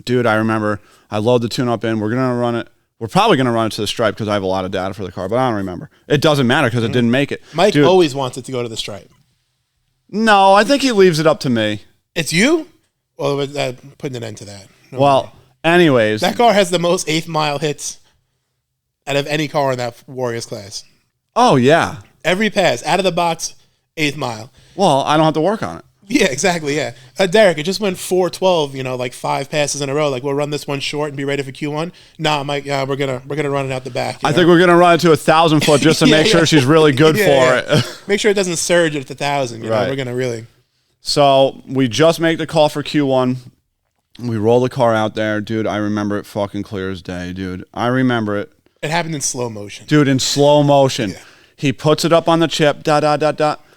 dude, I remember I load the tune-up in. We're going to run it. We're probably going to run it to the stripe because I have a lot of data for the car, but I don't remember. It doesn't matter because it didn't make it. Mike always wants it to go to the stripe. No, I think he leaves it up to me. It's you? Well, putting an end to that. Anyways. That car has the most 8th mile hits out of any car in that Warriors class. Oh, yeah. Every pass, out of the box, 8th mile. Well, I don't have to work on it. Yeah, exactly, yeah. Derek, it just went 412, like 5 passes in a row. Like, we'll run this one short and be ready for Q1. Nah, Mike, we're gonna run it out the back. I think we're gonna run it to 1,000 foot just to make sure she's really good for it. Make sure it doesn't surge at the 1,000. You know, we're gonna really. So we just make the call for Q1. We roll the car out there, dude. I remember it fucking clear as day, dude. I remember it. It happened in slow motion, dude. In slow motion. Yeah. He puts it up on the chip,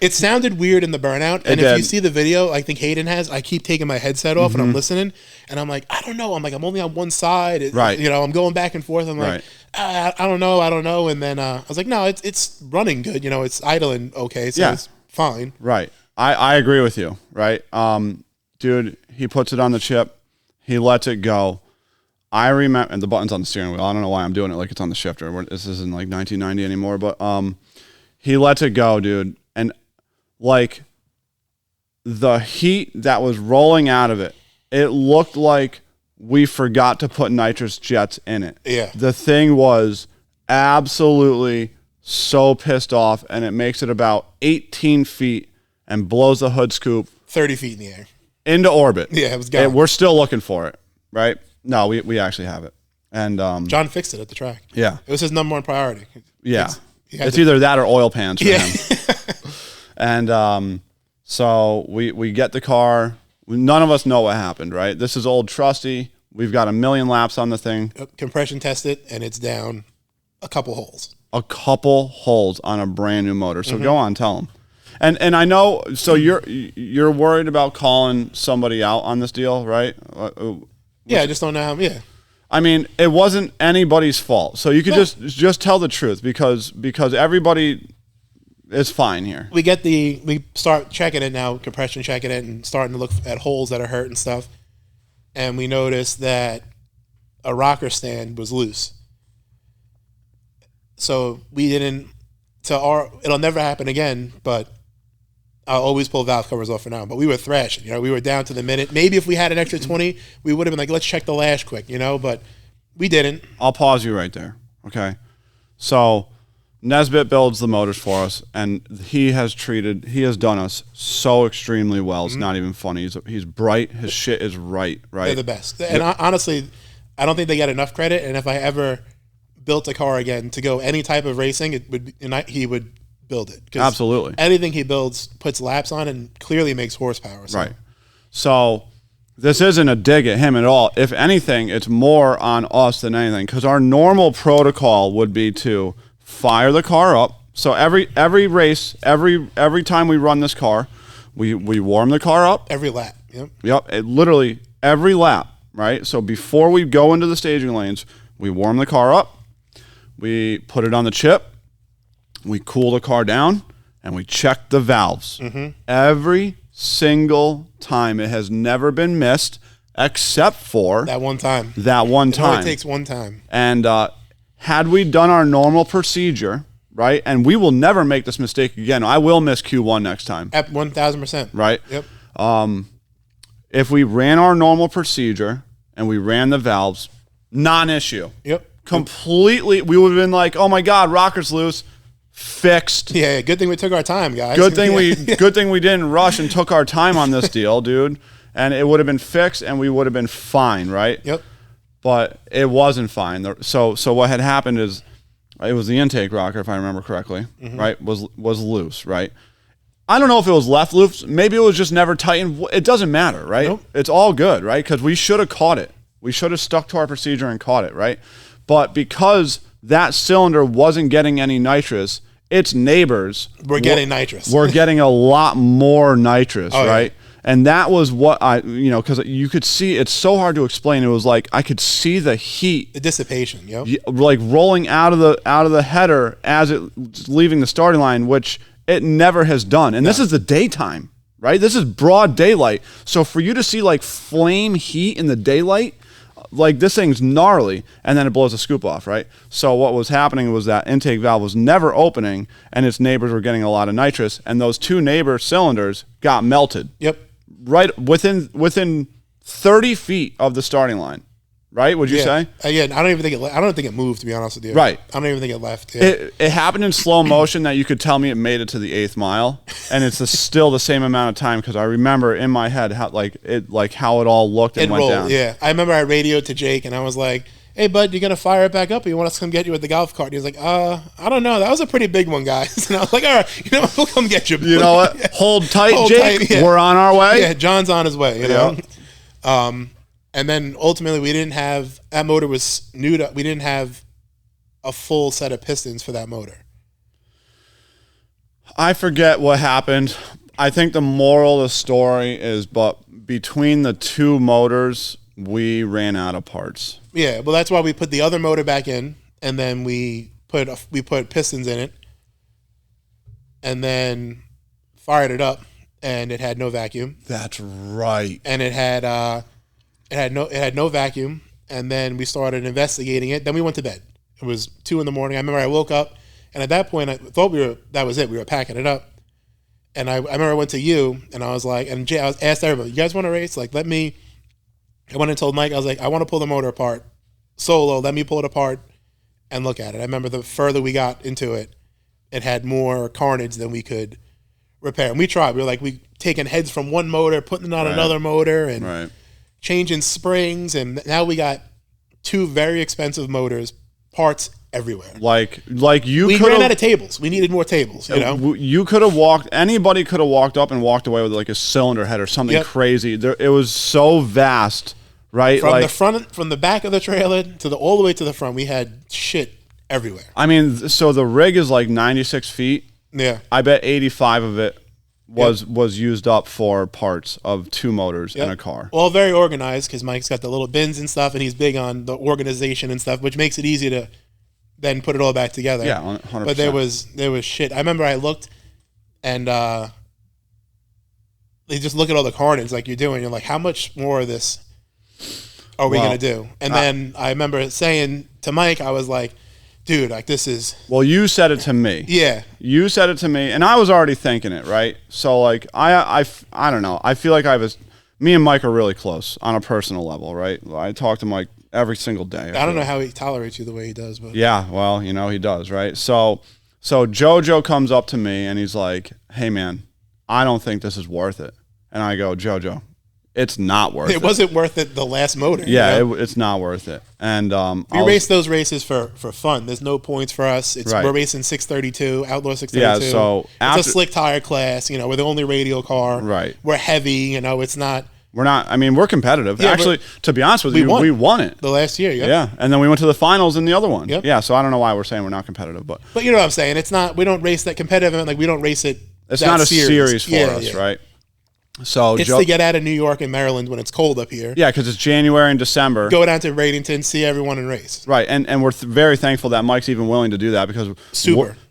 It sounded weird in the burnout. And if you see the video, I think Hayden has, I keep taking my headset off and I'm listening. And I'm like, I don't know. I'm only on one side. Right. I'm going back and forth. I'm like, I don't know. And then I was like, no, it's running good. It's idling okay. So it's fine. Right. I agree with you. Right. Dude, he puts it on the chip. He lets it go. I remember, and the button's on the steering wheel. I don't know why I'm doing it like it's on the shifter. This isn't like 1990 anymore, but he lets it go, dude. And like the heat that was rolling out of it, it looked like we forgot to put nitrous jets in it. Yeah. The thing was absolutely so pissed off, and it makes it about 18 feet and blows the hood scoop 30 feet in the air. into orbit. Yeah, it was gone. We're still looking for it, right? No, we actually have it. And John fixed it at the track. Yeah. It was his number one priority. Yeah. It's either that or oil pans for him. And so we get the car. None of us know what happened, right? This is old trusty. We've got a million laps on the thing. Compression tested, and it's down a couple holes. A couple holes on a brand new motor. So go on, tell them. And I know. So you're worried about calling somebody out on this deal, right? Yeah, I just don't know how. Yeah. I mean, it wasn't anybody's fault. So you could just tell the truth because everybody is fine here. We start checking it now, compression checking it, and starting to look at holes that are hurt and stuff. And we noticed that a rocker stand was loose. So we didn't. It'll never happen again. But I'll always pull valve covers off for now. But we were thrashing. We were down to the minute. Maybe if we had an extra 20, we would have been like, let's check the lash quick. But we didn't. I'll pause you right there. Okay. So Nesbitt builds the motors for us, and he has done us so extremely well. It's not even funny. He's bright. His shit is right. They're the best. And honestly, I don't think they get enough credit. And if I ever built a car again to go any type of racing, he would build it. Absolutely. Anything he builds puts laps on and clearly makes horsepower. So. Right. So this isn't a dig at him at all. If anything, it's more on us than anything, because our normal protocol would be to fire the car up. So every race, every time we run this car, we warm the car up. Every lap. Yep. Yep. Literally every lap, right? So before we go into the staging lanes, we warm the car up. We put it on the chip. We cool the car down, and we check the valves. Every single time. It has never been missed except for that one time. It only takes one time. And had we done our normal procedure, right, and we will never make this mistake again. I will miss Q1 next time. At 1,000%. Right? Yep. If we ran our normal procedure and we ran the valves, non-issue. Yep. Completely, we would have been like, oh my God, rocker's loose. Fixed. Yeah, good thing we took our time, guys. Good thing we didn't rush and took our time on this deal, dude. And it would have been fixed, and we would have been fine, right? Yep. But it wasn't fine. So what had happened is, it was the intake rocker, if I remember correctly, right? Was loose, right? I don't know if it was left loose. Maybe it was just never tightened. It doesn't matter, right? Nope. It's all good, right? Because we should have caught it. We should have stuck to our procedure and caught it, right? But because that cylinder wasn't getting any nitrous, its neighbors were getting nitrous. We're getting a lot more nitrous, right? Yeah. And that was what because you could see, it's so hard to explain. It was like I could see the heat, the dissipation, like rolling out of the header as it's leaving the starting line, which it never has done. And this is the daytime, right? This is broad daylight. So for you to see like flame heat in the daylight, like this thing's gnarly, and then it blows a scoop off, right? So what was happening was that intake valve was never opening, and its neighbors were getting a lot of nitrous, and those two neighbor cylinders got melted. Yep. Right within 30 feet of the starting line, right? Would you say? Yeah, I don't think it moved, to be honest with you. Right. I don't even think it left. Yeah. It happened in slow motion that you could tell me it made it to the 8th mile, and it's still the same amount of time, because I remember in my head how it all looked and went down. Yeah, I remember I radioed to Jake and I was like, "Hey, bud, you gonna fire it back up, or you want us to come get you with the golf cart?" And he was like, "I don't know. That was a pretty big one, guys." And I was like, "All right, we'll come get you." You know what? Hold tight, Jake. Yeah. We're on our way. Yeah, John's on his way. You know. And then ultimately, we didn't have, that motor was new to, we didn't have a full set of pistons for that motor. I forget what happened. I think the moral of the story is, but between the two motors, we ran out of parts. Yeah, well, that's why we put the other motor back in, and then we put pistons in it, and then fired it up, and it had no vacuum. That's right. And it had no vacuum, and then we started investigating it. Then we went to bed. It was 2 a.m. I remember I woke up, and at that point I thought that was it. We were packing it up, and I remember I went to you, and I was like, and Jay, I asked everybody, "You guys want to race? Like, let me." I went and told Mike, I was like, "I want to pull the motor apart solo. Let me pull it apart and look at it." I remember the further we got into it, it had more carnage than we could repair, and we tried. We were like, we taking heads from one motor, putting it on another motor, and changing springs. And now we got 2 very expensive motors, parts everywhere. We ran out of tables. We needed more tables. You know, you could have anybody could have walked up and walked away with like a cylinder head or something crazy. It was so vast, right? From the back of the trailer to all the way to the front, we had shit everywhere. I mean, so the rig is like 96 feet. Yeah, I bet 85 of it was used up for parts of 2 motors in a car. All very organized because Mike's got the little bins and stuff, and he's big on the organization and stuff, which makes it easy to then put it all back together. Yeah, 100%. But there was shit. I remember I looked, and they just look at all the carnage like you're doing. You're like, how much more of this are we gonna do? And then I remember saying to Mike, I was like, dude, like this is. Well, you said it to me. Yeah, you said it to me, and I was already thinking it, right? So like I don't know. I feel like me and Mike are really close on a personal level, right? I talk to Mike every single day. I don't know how he tolerates you the way he does, but yeah, well, he does, right? So Jojo comes up to me and he's like, "Hey, man, I don't think this is worth it." And I go, "Jojo, it's not worth it. It wasn't worth it. The last motor. Yeah, you know? it's not worth it." And we race those races for fun. There's no points for us. We're racing 632, outlaw 632. Yeah, so it's a slick tire class. You know, we're the only radial car. Right. We're heavy. You know, it's not. We're not. I mean, we're competitive. Yeah, actually, to be honest with you, we won it the last year. Yep. Yeah, and then we went to the finals in the other one. Yep. Yeah, so I don't know why we're saying we're not competitive, but you know what I'm saying. It's not. We don't race that competitive. Like we don't race it. It's not a series for us, right? So it's to get out of New York and Maryland when it's cold up here. Yeah, because it's January and December. Go down to Bradenton, see everyone and race. Right, and we're very thankful that Mike's even willing to do that because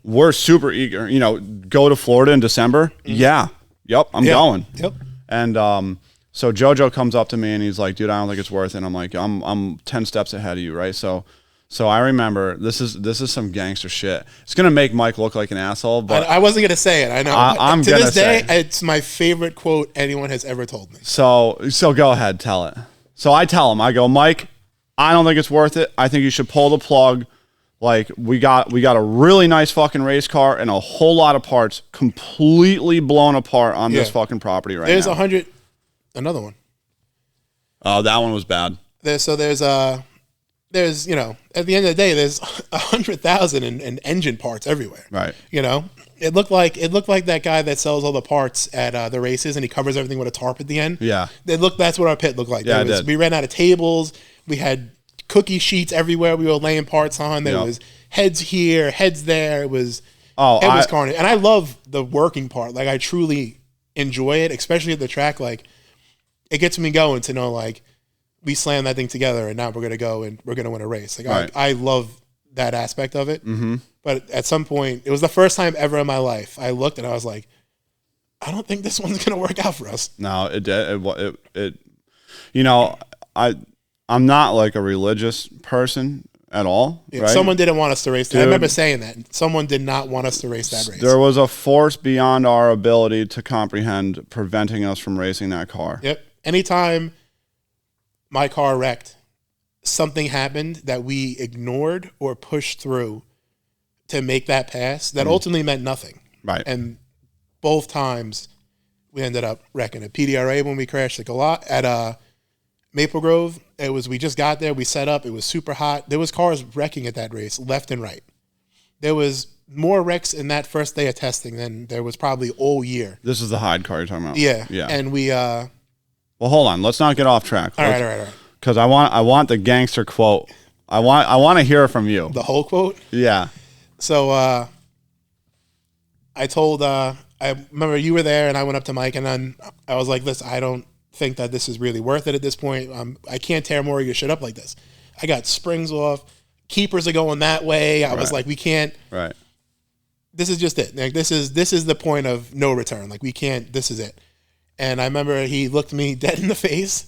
we're super eager. You know, go to Florida in December. Mm-hmm. Yeah, yep, I'm going. Yep, and so Jojo comes up to me and he's like, "Dude, I don't think it's worth it." And I'm like, "I'm 10 steps ahead of you, right?" So I remember this is some gangster shit. It's gonna make Mike look like an asshole, but I wasn't gonna say it. I know. I'm to gonna this day, say it's my favorite quote anyone has ever told me. So go ahead, tell it. So I tell him, I go, "Mike, I don't think it's worth it. I think you should pull the plug. Like we got a really nice fucking race car and a whole lot of parts completely blown apart on this fucking property right now." There's another one. Oh, that one was bad. There's you know, at the end of the day, there's 100,000 in engine parts everywhere. Right. You know, it looked like that guy that sells all the parts at the races and he covers everything with a tarp at the end. Yeah. That's what our pit looked like. Yeah, we ran out of tables. We had cookie sheets everywhere. We were laying parts on. There was heads here, heads there. It was carnage. And I love the working part. Like I truly enjoy it, especially at the track. Like it gets me going to know like we slammed that thing together and now we're gonna go and we're gonna win a race. Like I love that aspect of it. Mm-hmm. But at some point, it was the first time ever in my life I looked and I was like, I don't think this one's gonna work out for us. No, it you know, I'm not like a religious person at all. Yeah, right? Someone didn't want us to race that. I remember saying that. Someone did not want us to race that race. There was a force beyond our ability to comprehend preventing us from racing that car. Yep. Anytime my car wrecked, something happened that we ignored or pushed through to make that pass that ultimately meant nothing. Right. And both times we ended up wrecking it. PDRA when we crashed at Maple Grove, we just got there, we set up, it was super hot. There was cars wrecking at that race, left and right. There was more wrecks in that first day of testing than there was probably all year. This is the Hyde car you're talking about. Yeah. Yeah. And we well, hold on. Let's not get off track. All right. Because I want the gangster quote. I want to hear from you. The whole quote? Yeah. So I told I remember you were there and I went up to Mike and then I was like, listen, I don't think that this is really worth it at this point. I can't tear more of your shit up like this. I got springs off. Keepers are going that way. I was like, we can't. Right. This is just it. Like this is the point of no return. Like we can't. This is it. And I remember he looked me dead in the face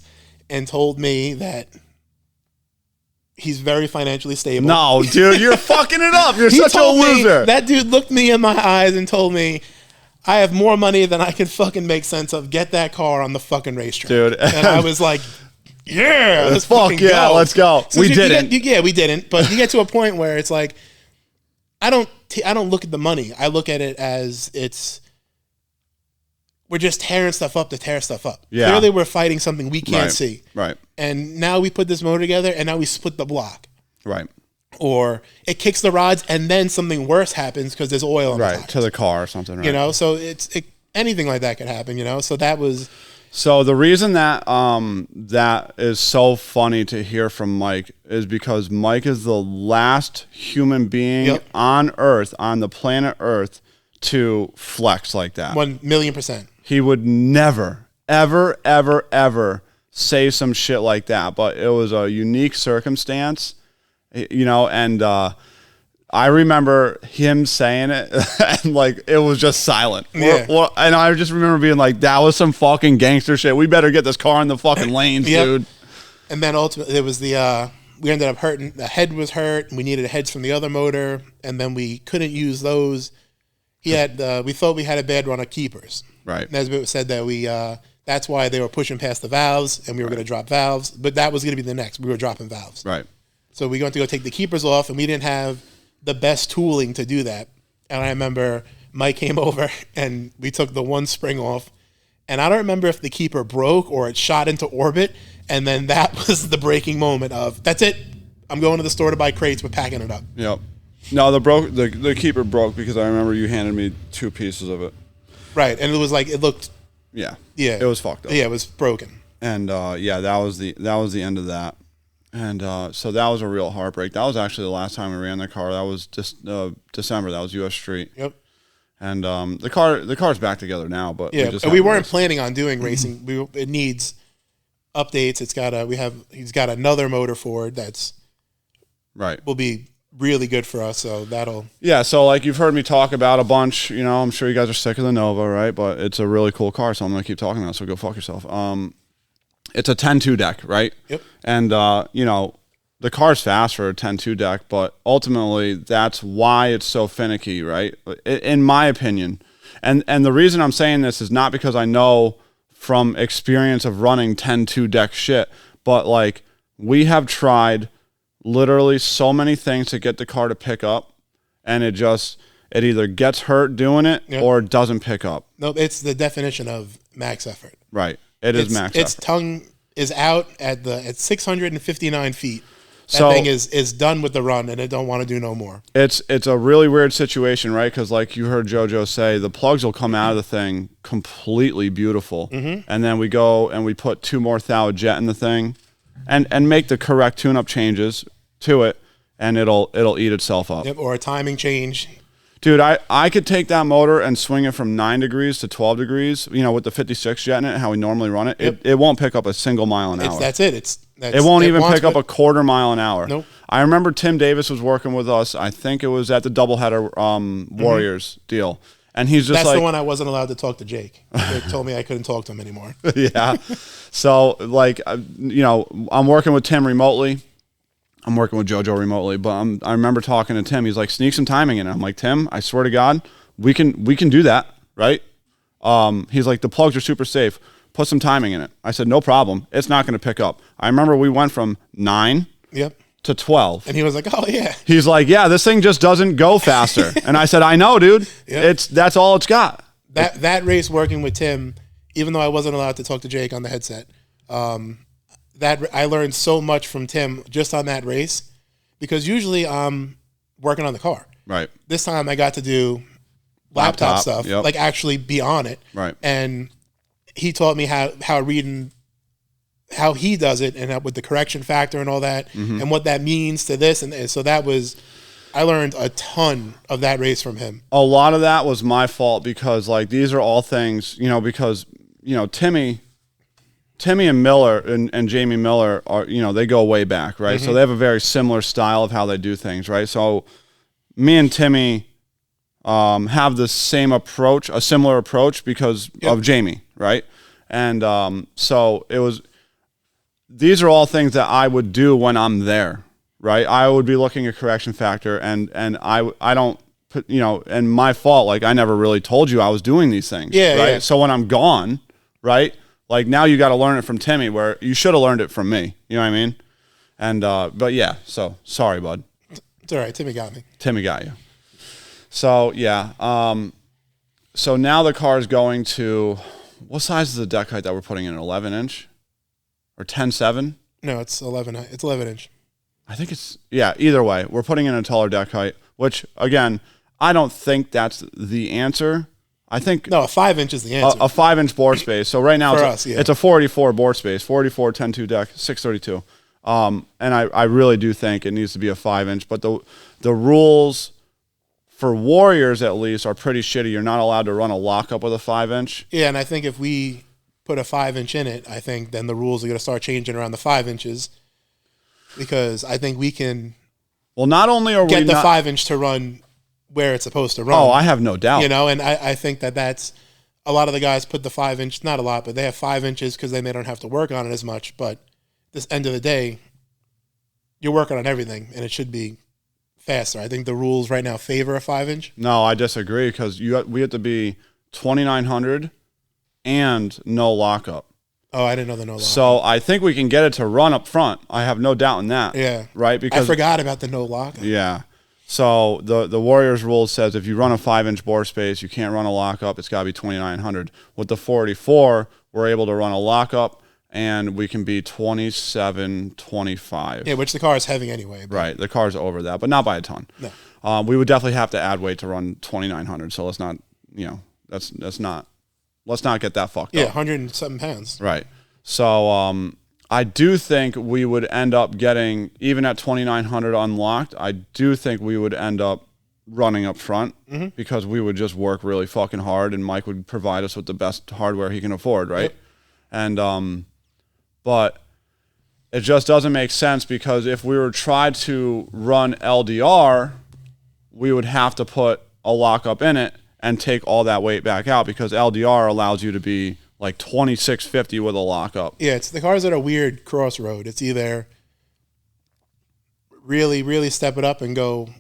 and told me that he's very financially stable. No, dude, you're fucking it up. You're such a loser. That dude looked me in my eyes and told me, I have more money than I can fucking make sense of. Get that car on the fucking racetrack. Dude. And I was like, yeah, let's fucking go. Let's go. So we didn't. We didn't. But you get to a point where it's like, I don't look at the money. I look at it as we're just tearing stuff up to tear stuff up. Yeah. Clearly we're fighting something we can't see. Right. And now we put this motor together and now we split the block. Right. Or it kicks the rods and then something worse happens because there's oil on the Right. tires. To the car or something, right? You know, so anything like that could happen, you know? So that was... So the reason that that is so funny to hear from Mike is because Mike is the last human being on Earth, on the planet Earth, to flex like that. 1,000,000%. He would never, ever, ever, ever say some shit like that. But it was a unique circumstance, you know, and I remember him saying it, and like it was just silent. Yeah. And I just remember being like, "That was some fucking gangster shit. We better get this car in the fucking lanes, dude." And then ultimately, it was we ended up hurting. The head was hurt, and we needed heads from the other motor, and then we couldn't use those. We thought we had a bad run of keepers. Right. Nesbitt said that that's why they were pushing past the valves, and we were going to drop valves, but that was going to be the next. We were dropping valves. Right. So we went to go take the keepers off, and we didn't have the best tooling to do that. And I remember Mike came over and we took the one spring off, and I don't remember if the keeper broke or it shot into orbit, and then that was the breaking moment of, that's it, I'm going to the store to buy crates, we're packing it up. Yep. No, the keeper broke because I remember you handed me 2 pieces of it. Right, and it was like, it looked... Yeah. Yeah. It was fucked up. Yeah, it was broken. And that was the end of that. And so that was a real heartbreak. That was actually the last time we ran the car. That was just December. That was US Street. Yep. And the car's back together now, but we weren't planning on doing racing. It needs updates. He's got another motor for it that's will be really good for us. So that'll So like you've heard me talk about a bunch. You know, I'm sure you guys are sick of the Nova, right? But it's a really cool car, so I'm gonna keep talking about it. So go fuck yourself. It's a 10.2 deck, right? Yep. And, you know, the car's fast for a 10.2 deck, but ultimately that's why it's so finicky, right? In my opinion. And the reason I'm saying this is not because I know from experience of running 10.2 deck shit, but, like, we have tried literally so many things to get the car to pick up, and it either gets hurt doing it or it doesn't pick up. No, it's the definition of max effort. Right. It's max effort. Its tongue is out at 659 feet. That thing is done with the run, and it don't want to do no more. It's a really weird situation, right? Because like you heard Jojo say, the plugs will come out of the thing completely beautiful, and then we go and we put 2 more thou jet in the thing, and make the correct tune-up changes to it, and it'll eat itself up. Yep, or a timing change. Dude, I could take that motor and swing it from 9 degrees to 12 degrees, you know, with the 56 jet in it, how we normally run it. Yep. It won't pick up a single mile an hour. That's it. It won't even pick up a quarter mile an hour. Nope. I remember Tim Davis was working with us. I think it was at the doubleheader Warriors deal. And he's just That's the one I wasn't allowed to talk to Jake. They told me I couldn't talk to him anymore. Yeah. So, like, you know, I'm working with Tim remotely. I'm working with Jojo remotely, but I remember talking to Tim. He's like, sneak some timing in. I'm like, Tim, I swear to God, we can do that, right? He's like, the plugs are super safe. Put some timing in it. I said, no problem. It's not going to pick up. I remember we went from 9 to 12. And he was like, oh, yeah. He's like, yeah, this thing just doesn't go faster. And I said, I know, dude. Yep. That's all it's got. That race working with Tim, even though I wasn't allowed to talk to Jake on the headset, that I learned so much from Tim just on that race, because usually I'm working on the car. Right. This time I got to do laptop stuff, like actually be on it. Right. And he taught me how he does it, and with the correction factor and all that, and what that means to this. And so I learned a ton of that race from him. A lot of that was my fault, because like these are all things, you know, because, you know, Timmy and Miller and Jamie Miller are, you know, they go way back, right? So they have a very similar style of how they do things, right? So me and Timmy have the same approach, a similar approach, because of Jamie, right? And so these are all things that I would do when I'm there, right? I would be looking at correction factor, and I don't put, you know, and my fault, like I never really told you I was doing these things, right? Yeah. So when I'm gone, right? Like now you got to learn it from Timmy, where you should have learned it from me. You know what I mean? And but yeah, so sorry, bud. It's all right. Timmy got me. Timmy got you. So yeah, So now the car is going to, what size is the deck height that we're putting in? 11 inch or 10.7? No, it's 11. It's 11 inch. I think it's, yeah, either way. We're putting in a taller deck height, which, again, I don't think that's the answer. I think no, a 5 inch is the answer. A 5 inch board space. So right now it's a 484 board space, 484 10.2 deck, 632. And I really do think it needs to be a 5 inch. But the rules for Warriors at least are pretty shitty. You're not allowed to run a lockup with a 5 inch. Yeah, and I think if we put a 5 inch in it, I think then the rules are going to start changing around the 5 inches. Because I think we can not only are get we the 5 inch to run where it's supposed to run. Oh, I have no doubt. And I think that's a lot of the guys put the 5 inch, not a lot, but they have 5 inches because then they don't have to work on it as much. But this end of the day, you're working on everything, and it should be faster. I think the rules right now favor a 5 inch. No, I disagree because we have to be 2,900 and no lockup. Oh, I didn't know the no lockup. So I think we can get it to run up front. I have no doubt in that. Yeah. Right? Because I forgot about the no lockup. Yeah. So the Warriors rule says if you run a 5 inch bore space, you can't run a lockup. It's got to be 2,900. With the 484, we're able to run a lockup, and we can be 2725. Yeah, which the car is heavy anyway. Right. The car's over that, but not by a ton. No. We would definitely have to add weight to run 2,900. So let's not, let's not get that fucked up. Yeah, 100 and something pounds. Right. So I do think we would end up getting, even at 2,900 unlocked, I do think we would end up running up front because we would just work really fucking hard, and Mike would provide us with the best hardware he can afford, right? Yep. And but it just doesn't make sense because if we were tried to run LDR, we would have to put a lockup in it and take all that weight back out because LDR allows you to be like 2650 with a lockup. Yeah, it's the cars at a weird crossroad. It's either really, really step it up and go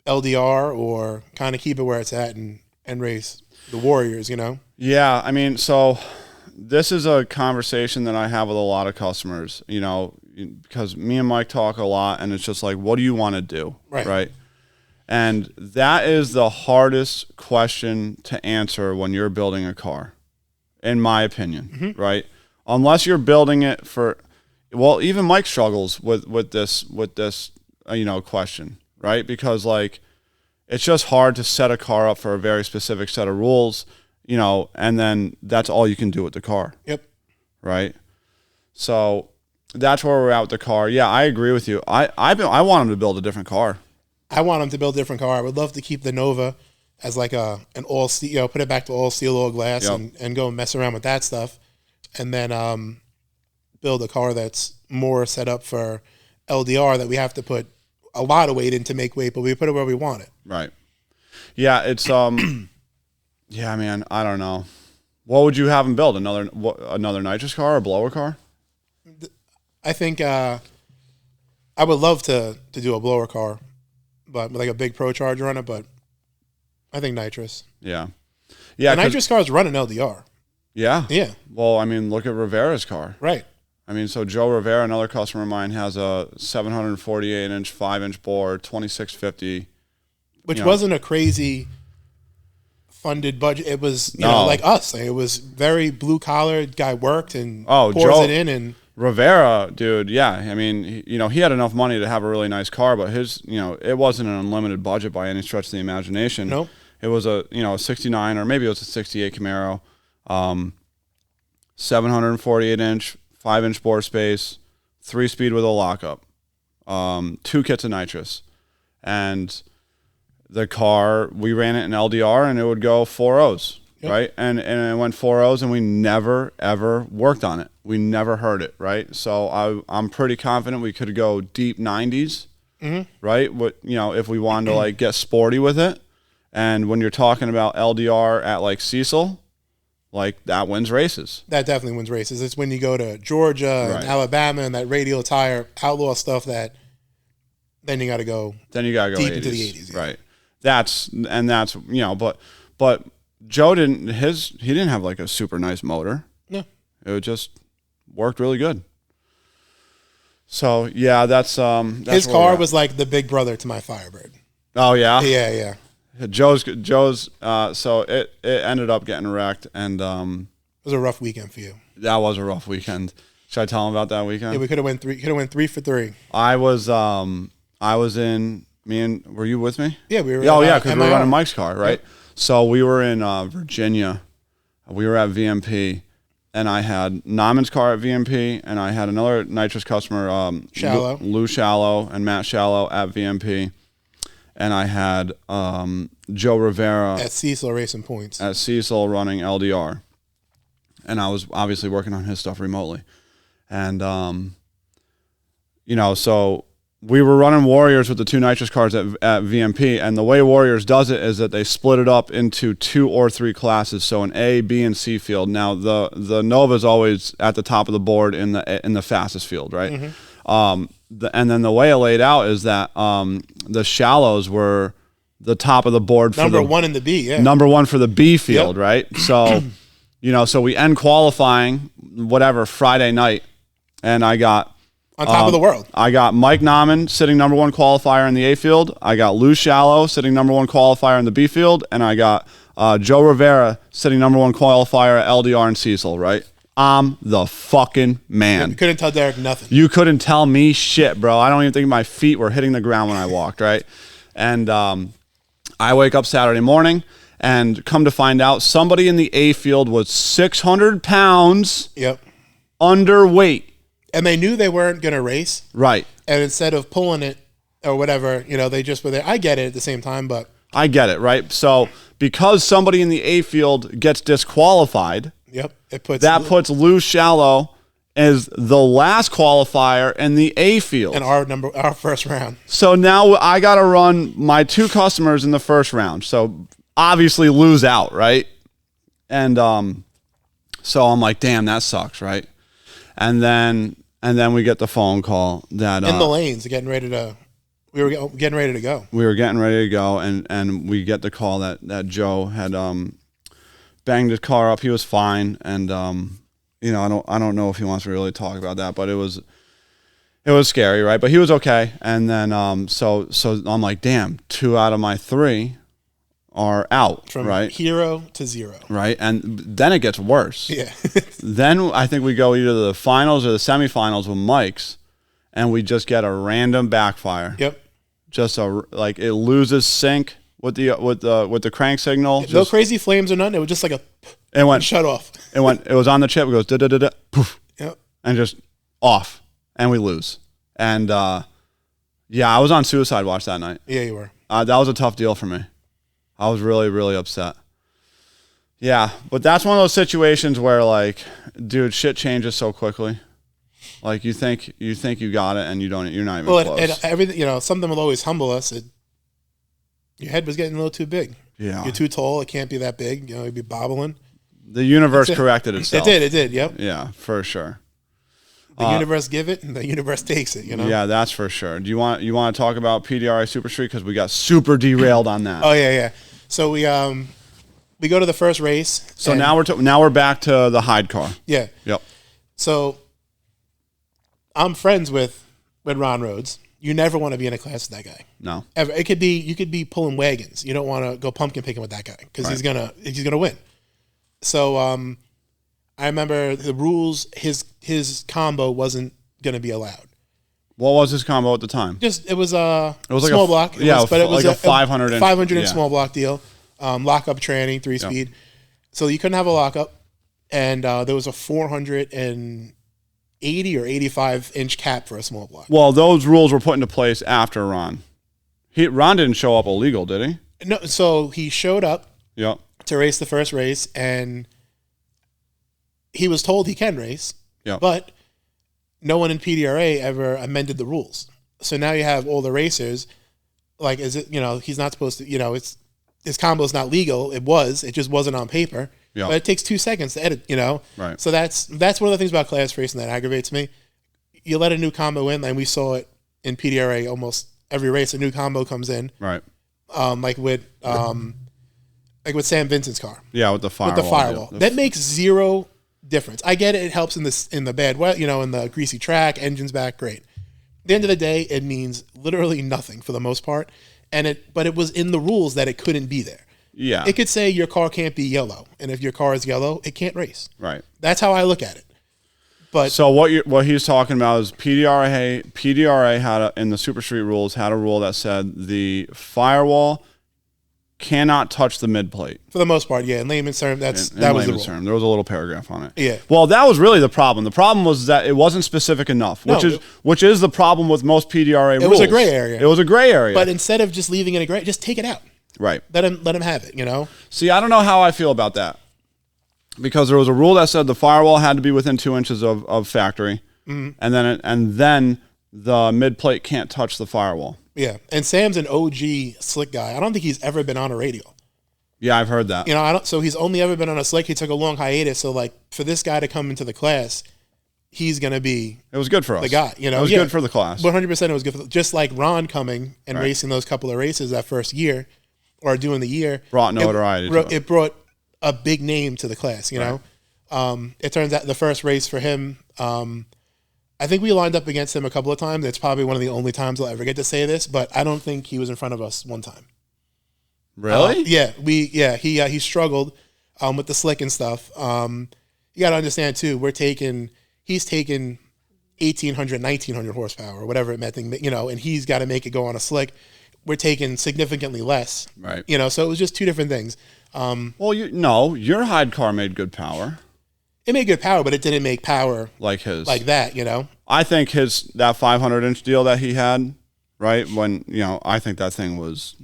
LDR or kind of keep it where it's at and race the Warriors, Yeah, I mean, so this is a conversation that I have with a lot of customers, because me and Mike talk a lot, and it's just like, what do you want to do? Right? And that is the hardest question to answer when you're building a car, in my opinion, right? Unless you're building it for, well, even Mike struggles with this question, right? Because like, it's just hard to set a car up for a very specific set of rules, and then that's all you can do with the car. Yep. Right. So that's where we're at with the car. Yeah, I agree with you. I want him to build a different car. I want him to build a different car. I would love to keep the Nova as like an all steel, put it back to all steel, all glass, and go and mess around with that stuff, and then build a car that's more set up for LDR that we have to put a lot of weight in to make weight, but we put it where we want it. Right. Yeah, it's yeah, man, I don't know. What would you have him build? Another nitrous car or a blower car? I think I would love to do a blower car, but like a big Pro Charger on it, but I think nitrous. Yeah. Yeah. The nitrous cars run an LDR. Yeah. Yeah. Well, I mean, look at Rivera's car. Right. I mean, so Joe Rivera, another customer of mine, has a 748-inch, 5-inch bore, 2650. Which wasn't a crazy funded budget. It was, like us. It was very blue-collar. Guy worked and pours it in. And Rivera, dude, yeah. I mean, he had enough money to have a really nice car, but his, it wasn't an unlimited budget by any stretch of the imagination. Nope. It was a 69, or maybe it was a 68 Camaro, 748-inch, 5-inch bore space, 3-speed with a lockup, 2 kits of nitrous. And the car, we ran it in LDR and it would go 4.0s, right? And it went 4.0s and we never, ever worked on it. We never heard it, right? So I'm pretty confident we could go deep 90s, right? If we wanted to like get sporty with it. And when you're talking about LDR at like Cecil, like that wins races. That definitely wins races. It's when you go to Georgia and Alabama and that radial tire outlaw stuff that then you got to go. Then you got to go deep 80s. into the 80s. Yeah. Right. That's but Joe he didn't have like a super nice motor. No. It just worked really good. So yeah, that's his car was like the big brother to my Firebird. Oh yeah. Yeah. Joe's. So it ended up getting wrecked, and It was a rough weekend for you. that was a rough weekend. Should I tell him about that weekend? Yeah, we could have went 3 for 3. I was in. Were you with me? Yeah, we were. Oh yeah, because we were MIR. running Mike's car, right? Yep. So we were in Virginia. We were at VMP, and I had Naman's car at VMP, and I had another Nitrous customer, Shallow. Lou Shallow and Matt Shallow at VMP, and I had Joe Rivera At Cecil Racing Points. at Cecil running LDR, and I was obviously working on his stuff remotely, and so we were running Warriors with the 2 Nitrous cars at VMP, and the way Warriors does it is that they split it up into 2 or 3 classes, so an A, B, and C field. Now the Nova's always at the top of the board in the fastest field, right? Mm-hmm. And then the way it laid out is that the Shallows were the top of the board for Number 1 in the B, yeah. Number 1 for the B field, Yep. right? So, so we end qualifying, whatever, Friday night, and I got On top of the world. I got Mike Nauman sitting number 1 qualifier in the A field. I got Lou Shallow sitting number 1 qualifier in the B field, and I got Joe Rivera sitting number 1 qualifier at LDR and Cecil. Right? I'm the fucking man. You couldn't tell Derek nothing. You couldn't tell me shit, bro. I don't even think my feet were hitting the ground when I walked. Right? And I wake up Saturday morning, and come to find out, somebody in the A field was 600 pounds Yep. underweight. And they knew they weren't going to race. Right. And instead of pulling it or whatever, they just were there. I get it at the same time, but. I get it, right? So because somebody in the A field gets disqualified, Yep. It puts puts Lou Shallow as the last qualifier in the A field. in our first round. So now I got to run my 2 customers in the first round. So obviously lose out, right? And so I'm like, damn, that sucks, right? And then we get the phone call that In the lanes, we were getting ready to go. We were getting ready to go, and we get the call that Joe had banged his car up. He was fine, and I don't know if he wants to really talk about that, but it was scary, right? But he was okay. And then so I'm like, damn, 2 out of my 3 are out, From right? hero to 0. Right, and then it gets worse. Yeah. Then I think we go either to the finals or the semifinals with Mike's, and we just get a random backfire. Yep. Just it loses sync with the crank signal. No crazy flames or nothing. It was just like It went shut off. It was on the chip. It goes da da da da poof. Yep. And just off, and we lose. And I was on suicide watch that night. Yeah, you were. That was a tough deal for me. I was really, really upset. Yeah, but that's one of those situations where, like, dude, shit changes so quickly. Like, you think you got it, and you don't. You're not even close. And everything, something will always humble us. Your head was getting a little too big. Yeah, You're too tall. It can't be that big. You'd be bobbling. The universe corrected itself. It did. Yep. Yeah, for sure. The universe give it, and the universe takes it. Yeah, that's for sure. Do you want to talk about PDRA Super Street, because we got super derailed on that? Oh yeah. So we go to the first race. So now we're back to the Hyde car. Yeah. Yep. So I'm friends with Ron Rhodes. You never want to be in a class with that guy. No. Ever. You could be pulling wagons. You don't want to go pumpkin picking with that guy because he's gonna win. So I remember the rules. His combo wasn't gonna be allowed. What was his combo at the time? It was a like small block. It was a 500 inch small block deal. Lockup training, 3-speed. Yep. So you couldn't have a lockup, and there was a 480 or 85 inch cap for a small block. Well, those rules were put into place after Ron. Ron didn't show up illegal, did he? No. So he showed up. Yep. To race the first race, and he was told he can race. Yep. But no one in PDRA ever amended the rules. So now you have all the racers, like, he's not supposed to, his combo's not legal. It just wasn't on paper. Yep. But it takes 2 seconds to edit, Right. So that's one of the things about class racing that aggravates me. You let a new combo in, and we saw it in PDRA almost every race. A new combo comes in. Right. Like with Sam Vincent's car. Yeah, with the firewall. That makes zero difference. I get it. It helps in the bad weather, in the greasy track, engines back, great. At the end of the day, it means literally nothing for the most part. but it was in the rules that it couldn't be there. Yeah. It could say your car can't be yellow, and if your car is yellow, it can't race. Right. That's how I look at it. But so what he's talking about is PDRA had in the Super Street rules had a rule that said the firewall cannot touch the mid plate. For the most part, yeah. In layman's terms, that was the rule. There was a little paragraph on it. Yeah. Well, that was really the problem. The problem was that it wasn't specific enough, which is the problem with most PDRA rules. It was a gray area. It was a gray area. But instead of just leaving it a gray, just take it out. Right. Let him have it, you know? See, I don't know how I feel about that. Because there was a rule that said the firewall had to be within 2 inches of factory. Mm-hmm. And then the mid plate can't touch the firewall. Yeah, and Sam's an OG slick guy. I don't think he's ever been on a radial. Yeah, I've heard that. You know, so he's only ever been on a slick. He took a long hiatus. So, like, for this guy to come into the class, he's going to be... It was good for us. The guy, you know? It was good for the class. 100% it was good. Just like Ron coming and racing those couple of races that first year, or doing the year. Brought notoriety to it. It brought a big name to the class, you know? It turns out the first race for him... I think we lined up against him a couple of times. It's probably one of the only times I'll ever get to say this, but I don't think he was in front of us one time. Really? He struggled with the slick and stuff. You got to understand too. He's taking 1,800, 1,900 horsepower, or whatever it meant, you know, and he's got to make it go on a slick. We're taking significantly less, right? You know, so it was just two different things. Well, your Hyde car made good power. It made good power, but it didn't make power like his, like that, you know. I think that 500-inch deal that he had, right? When I think that thing was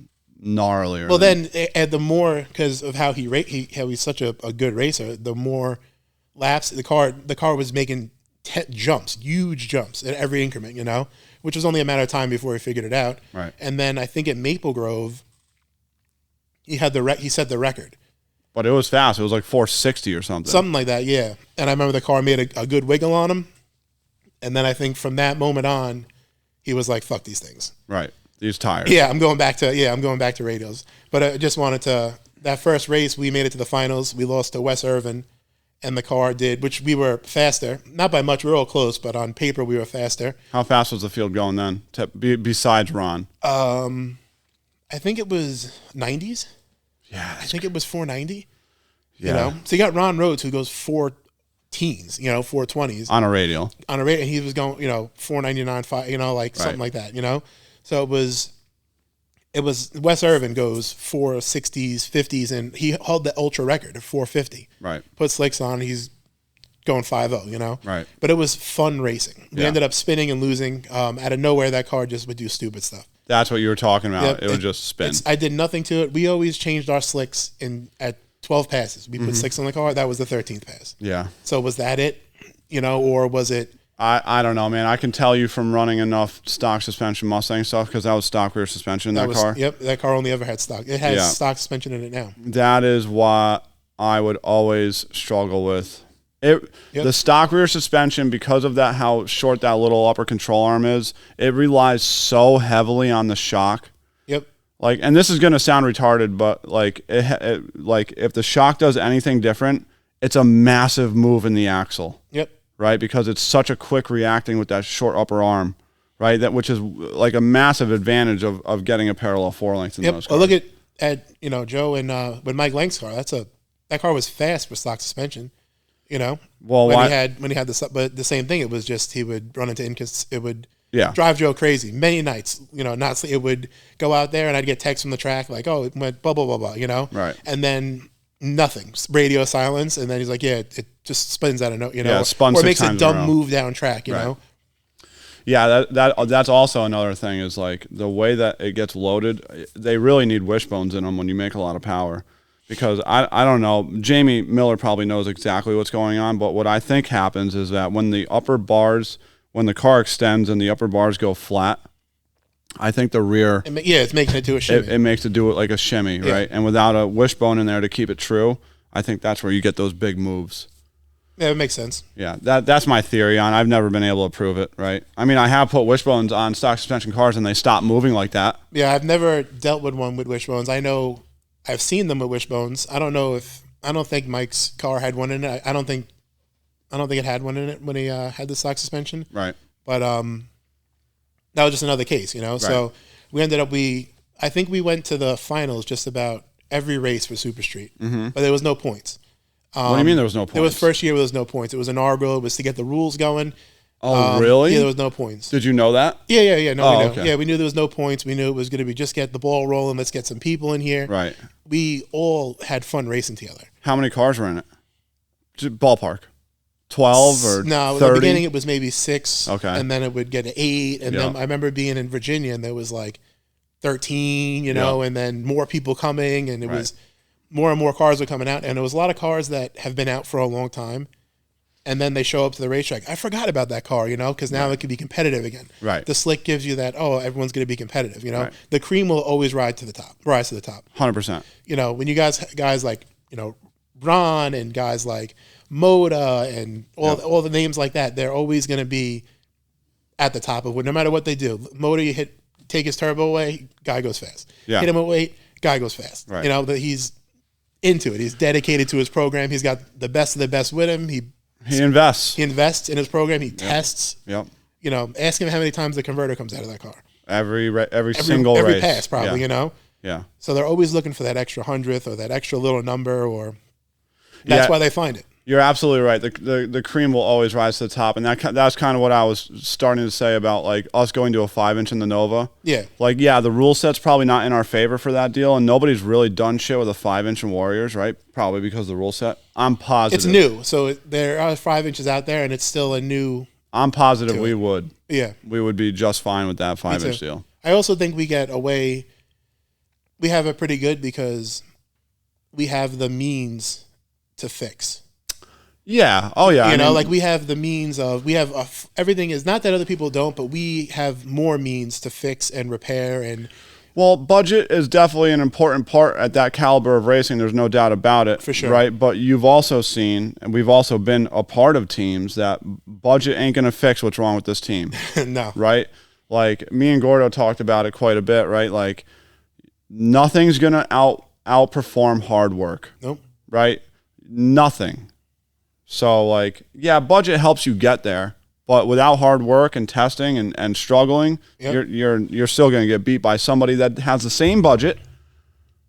gnarlier. Well, then the more, because of how he's such a good racer, the more laps the car was making huge jumps at every increment, you know, which was only a matter of time before he figured it out. Right. And then I think at Maple Grove, he set the record. But it was fast. It was like 460 or something. Something like that, yeah. And I remember the car made a good wiggle on him. And then I think from that moment on, he was like, fuck these things. Right. These tires. Yeah, I'm going back to radials. But I just wanted to, that first race, we made it to the finals. We lost to Wes Irvin, and the car did, which we were faster. Not by much. We were all close, but on paper, we were faster. How fast was the field going then, besides Ron? I think it was 90s. Yeah, I think it was 490. Yeah. You know, so you got Ron Rhodes who goes 4-teens, 420s on a radial. And he was going, 499, 5, something like that, So it was Wes Irvin goes 460s, 50s, and he held the ultra record of 450. Right. Put slicks on, he's going 5-0, Right. But it was fun racing. We ended up spinning and losing. Out of nowhere, that car just would do stupid stuff. That's what you were talking about. Yep. It would just spin. I did nothing to it. We always changed our slicks at 12 passes. We put slicks on the car. That was the 13th pass. Yeah. So was that it? Or was it? I don't know, man. I can tell you from running enough stock suspension Mustang stuff, because that was stock rear suspension in that car. Yep, that car only ever had stock. It has stock suspension in it now. That is what I would always struggle with. The stock rear suspension, because of that, how short that little upper control arm is, it relies so heavily on the shock. Yep. And this is going to sound retarded, but if the shock does anything different, it's a massive move in the axle. Yep. Right, because it's such a quick reacting with that short upper arm, right? Which is like a massive advantage of getting a parallel 4-length in those cars. Well, look at Joe and with Mike Lang's car. That car was fast for stock suspension. Well, when he had but the same thing. It was just he would run into it would drive Joe crazy many nights. It would go out there and I'd get texts from the track like, oh, it went blah blah blah blah. Right. And then nothing, radio silence, and then he's like, yeah, it just spins out of no, spun or 6 makes a times dumb in a row. move down track, know. Yeah, that's also another thing is the way that it gets loaded. They really need wishbones in them when you make a lot of power. Because I don't know, Jamie Miller probably knows exactly what's going on, but what I think happens is that when the car extends and the upper bars go flat, I think the rear... it's making it do a shimmy. It makes it do it like a shimmy, right? And without a wishbone in there to keep it true, I think that's where you get those big moves. Yeah, it makes sense. Yeah, that's my theory on. I've never been able to prove it, right? I mean, I have put wishbones on stock suspension cars and they stop moving like that. Yeah, I've never dealt with one with wishbones. I know... I've seen them with wishbones. I don't think Mike's car had one in it. I don't think it had one in it when he had the stock suspension. Right. But that was just another case, Right. So we ended up I think we went to the finals just about every race for Super Street, but there was no points. What do you mean there was no points? It was first year where there was no points. It was inaugural. It was to get the rules going. Oh, really? Yeah, there was no points. Did you know that? Yeah. No, we knew. Okay. Yeah, we knew there was no points. We knew it was going to be just get the ball rolling. Let's get some people in here. Right. We all had fun racing together. How many cars were in it? Just ballpark. 12 or no, 30? In the beginning it was maybe 6. Okay. And then it would get to 8. And then I remember being in Virginia and there was like 13, you know, and then more people coming, and it was more and more cars were coming out. And there was a lot of cars that have been out for a long time. And then they show up to the racetrack. I forgot about that car, you know, because now it can be competitive again. Right. The slick gives you that, everyone's going to be competitive, you know. Right. The cream will always rise to the top. 100%. You know, when you guys like, you know, Ron and guys like Moda and all the names like that, they're always going to be at the top of it, no matter what they do. Moda, you take his turbo away, guy goes fast. Yeah. Hit him away, guy goes fast. Right. You know, that he's into it. He's dedicated to his program. He's got the best of the best with him. He invests. He invests in his program. He tests. Yep. You know, ask him how many times the converter comes out of that car. Every single race. Every pass, probably, you know? Yeah. So they're always looking for that extra 100th or that extra little number, or that's why they find it. You're absolutely right. The cream will always rise to the top, and that's kind of what I was starting to say about like us going to a 5-inch in the Nova. Yeah. Like, yeah, the rule set's probably not in our favor for that deal, and nobody's really done shit with a 5-inch in Warriors, right? Probably because of the rule set. I'm positive. It's new, so there are 5 inches out there, and it's still a new. I'm positive we would. Yeah. We would be just fine with that 5-inch deal. I also think we get away. We have it pretty good because we have the means to fix. Yeah. Oh, yeah. You know, like we have the means of, everything is not that other people don't, but we have more means to fix and repair. And well, budget is definitely an important part at that caliber of racing. There's no doubt about it. For sure. Right. But you've also seen, and we've also been a part of teams that budget ain't going to fix what's wrong with this team. No. Right. Like me and Gordo talked about it quite a bit, right? Like nothing's going to outperform hard work. Nope. Right. Nothing. So, like, yeah, budget helps you get there, but without hard work and testing and struggling, you're still going to get beat by somebody that has the same budget.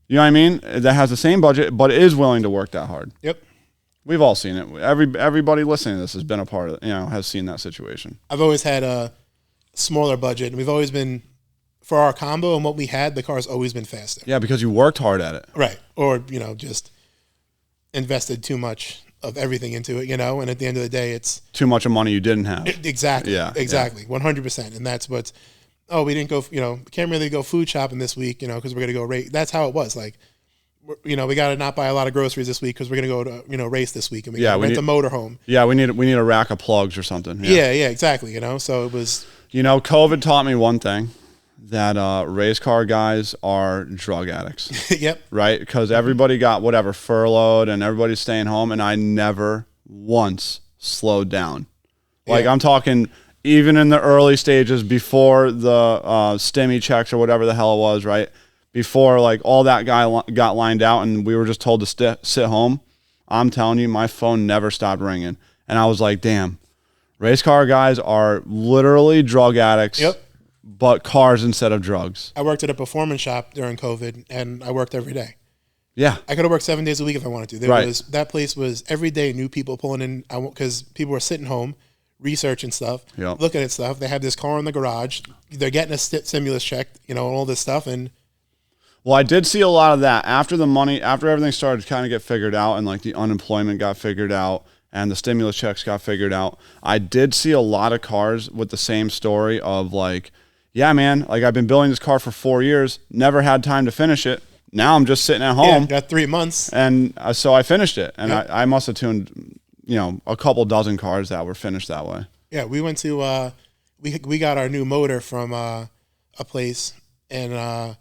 You know what I mean? That has the same budget, but is willing to work that hard. Yep. We've all seen it. Everybody listening to this has been a part of it. You know, has seen that situation. I've always had a smaller budget, and we've always been, for our combo and what we had, the car's always been faster. Yeah, because you worked hard at it. Right. Or, you know, just invested too much of everything into it, you know, and at the end of the day, it's too much of money you didn't have. Exactly. Yeah. Exactly. 100%. And that's what's, we didn't go, you know, can't really go food shopping this week, you know, because we're going to go race. That's how it was. Like, you know, we got to not buy a lot of groceries this week because we're going to go to, you know, race this week, and we got to rent a motorhome. Yeah. We need a rack of plugs or something. Yeah. Exactly. You know, so it was. You know, COVID taught me one thing. That race car guys are drug addicts. Yep. Right? Because everybody got whatever furloughed and everybody's staying home, and I never once slowed down. Like I'm talking even in the early stages before the STEMI checks or whatever the hell it was, right? Before like all that guy got lined out and we were just told to sit home, I'm telling you, my phone never stopped ringing. And I was like, damn, race car guys are literally drug addicts. Yep. But cars instead of drugs. I worked at a performance shop during COVID, and I worked every day. Yeah. I could have worked 7 days a week if I wanted to. That place was every day new people pulling in, because people were sitting home, researching stuff, looking at stuff. They have this car in the garage. They're getting a stimulus check, you know, and all this stuff. And well, I did see a lot of that after everything started to kind of get figured out, and like the unemployment got figured out and the stimulus checks got figured out. I did see a lot of cars with the same story of like, yeah, man, like I've been building this car for 4 years, never had time to finish it. Now I'm just sitting at home. Yeah, got 3 months. And so I finished it. And I must have tuned, you know, a couple dozen cars that were finished that way. Yeah, we went to, we got our new motor from a place. And I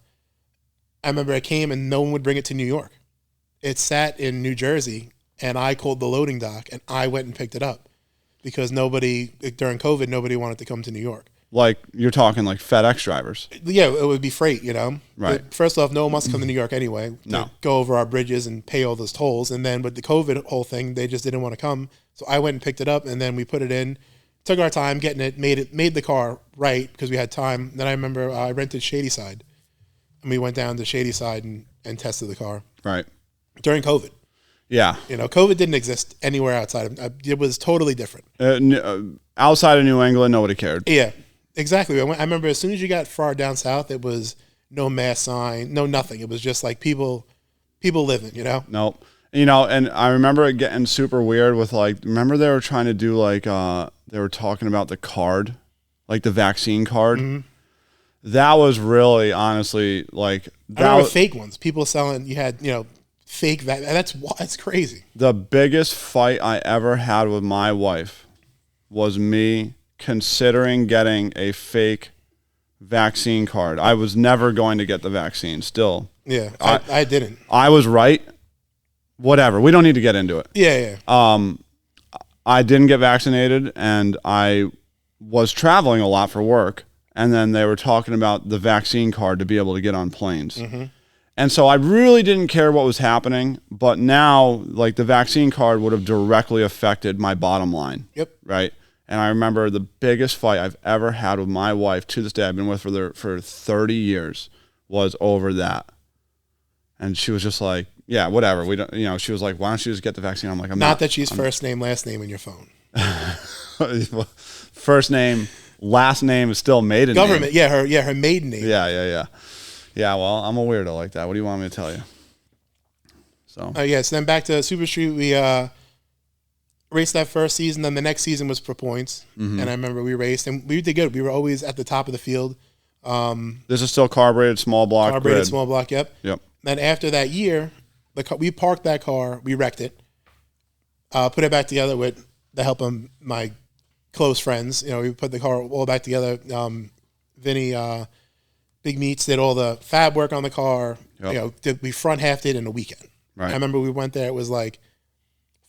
remember it came and no one would bring it to New York. It sat in New Jersey, and I called the loading dock and I went and picked it up because during COVID, nobody wanted to come to New York. Like you're talking like FedEx drivers. Yeah, it would be freight, you know. Right. But first off, no one wants to come to New York anyway. To go over our bridges and pay all those tolls. And then with the COVID whole thing, they just didn't want to come. So I went and picked it up, and then we put it in. Took our time getting it, made the car right because we had time. Then I remember I rented Shadyside and we went down to Shady Side and tested the car. Right. During COVID. Yeah. COVID didn't exist anywhere outside of it. Was totally different. Outside of New England, nobody cared. Yeah, exactly. I remember as soon as you got far down south, it was no mask sign, no nothing. It was just like people living, Nope. And I remember it getting super weird with remember they were trying to do they were talking about the card, like the vaccine card. Mm-hmm. That was really, honestly, I remember fake ones. People selling, you had, fake that's crazy. The biggest fight I ever had with my wife was me considering getting a fake vaccine card. I was never going to get the vaccine still. Yeah, I didn't. I was right. Whatever. We don't need to get into it. Yeah. I didn't get vaccinated, and I was traveling a lot for work, and then they were talking about the vaccine card to be able to get on planes. Mm-hmm. And so I really didn't care what was happening, but now, the vaccine card would have directly affected my bottom line. Yep. Right? And I remember the biggest fight I've ever had with my wife, to this day, I've been with her for 30 years, was over that. And she was just like, yeah, whatever. We don't, she was like, why don't you just get the vaccine? I'm like, I'm not. That she's first name, last name in your phone. First name, last name is still maiden name. Government, her maiden name. Yeah. Yeah, well, I'm a weirdo like that. What do you want me to tell you? So. So then back to Super Street, we raced that first season. Then the next season was for points. Mm-hmm. And I remember we raced, and we did good. We were always at the top of the field. This is still carbureted small block. Carbureted grid. Small block, yep. Then after that year, we parked that car, we wrecked it, put it back together with the help of my close friends. We put the car all back together. Vinny, Big Meats did all the fab work on the car. Yep. We front halved it in a weekend. Right. I remember we went there. It was like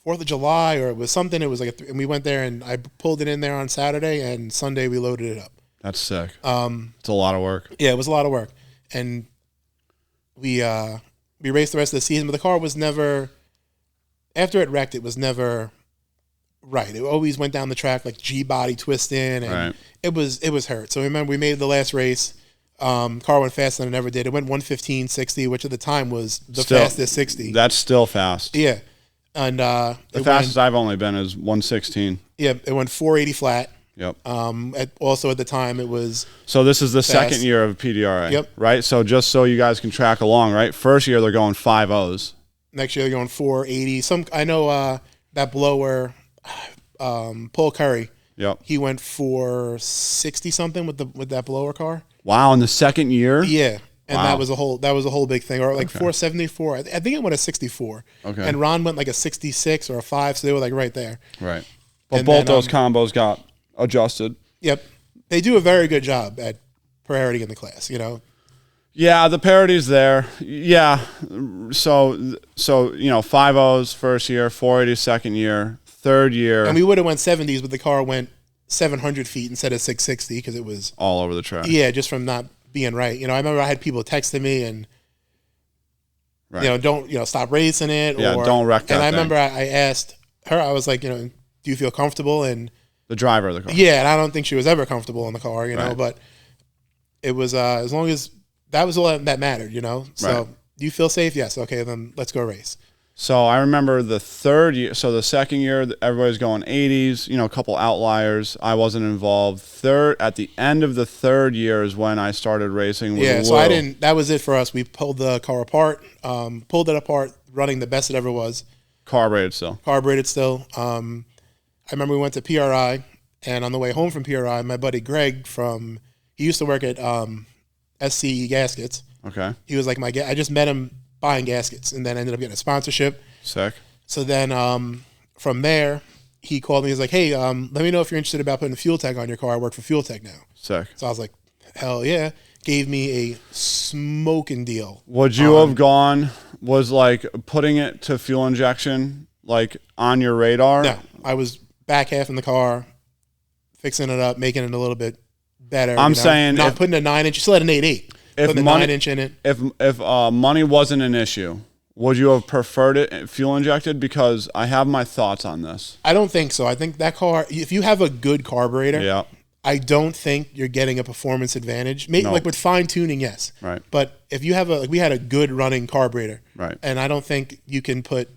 4th of July, or it was something. It was and we went there, and I pulled it in there on Saturday, and Sunday we loaded it up. That's sick. It's a lot of work. Yeah, it was a lot of work, and we raced the rest of the season. But the car was never, after it wrecked, it was never right. It always went down the track like G body twisting, and it was hurt. So remember, we made the last race. Car went faster than it ever did. It went 1:15.60, which at the time was the fastest 60. That's still fast. Yeah. And the fastest I've only been is 1:16. Yeah, it went 480 flat. Yep. Also at the time it was. So this is the second year of PDRA. Yep. Right. So just so you guys can track along, right? First year they're going 5.0s. Next year they're going 480. I know that blower, Paul Curry. Yep. He went 460 something with that blower car. Wow, in the second year? Yeah. And that was a whole big thing. Or 474. I think it went a 64. Okay. And Ron went like a 66 or a 5, so they were right there. Right. But both those combos got adjusted. Yep. They do a very good job at parity in the class, Yeah, the parity's there. Yeah. So 5.0s first year, 480 second year, third year. And we would have went 70s, but the car went 700 feet instead of 660 because it was all over the track. Yeah, just from not being right. I remember I had people texting me and don't stop racing it. Yeah, don't wreck that. And I remember I asked her, I was like, do you feel comfortable? And the driver of the car. Yeah, and I don't think she was ever comfortable in the car, but it was as long as that was all that mattered, So do you feel safe? Yes. Okay, then let's go race. So I remember the third year. So the second year, everybody's going 80s. A couple outliers. I wasn't involved. At the end of the third year is when I started racing with Lou. So I didn't. That was it for us. We pulled the car apart. Pulled it apart, running the best it ever was. Carbureted still. I remember we went to PRI, and on the way home from PRI, my buddy Greg he used to work at SC Gaskets. Okay. He was like I just met him buying gaskets, and then ended up getting a sponsorship. Sick. So then from there, he called me. He's like, hey, let me know if you're interested about putting a fuel tech on your car. I work for Fuel Tech now. Sick. So I was like, hell yeah. Gave me a smoking deal. Would you have gone, was putting it to fuel injection, on your radar? No, I was back half in the car, fixing it up, making it a little bit better. I'm saying not putting a 9-inch. You still had an 8.8. If putting a 9-inch in it. If money wasn't an issue, would you have preferred it fuel injected? Because I have my thoughts on this. I don't think so. I think that car, if you have a good carburetor, I don't think you're getting a performance advantage. Maybe, No. like with fine tuning, yes. Right. But if you have we had a good running carburetor, Right. and I don't think you can put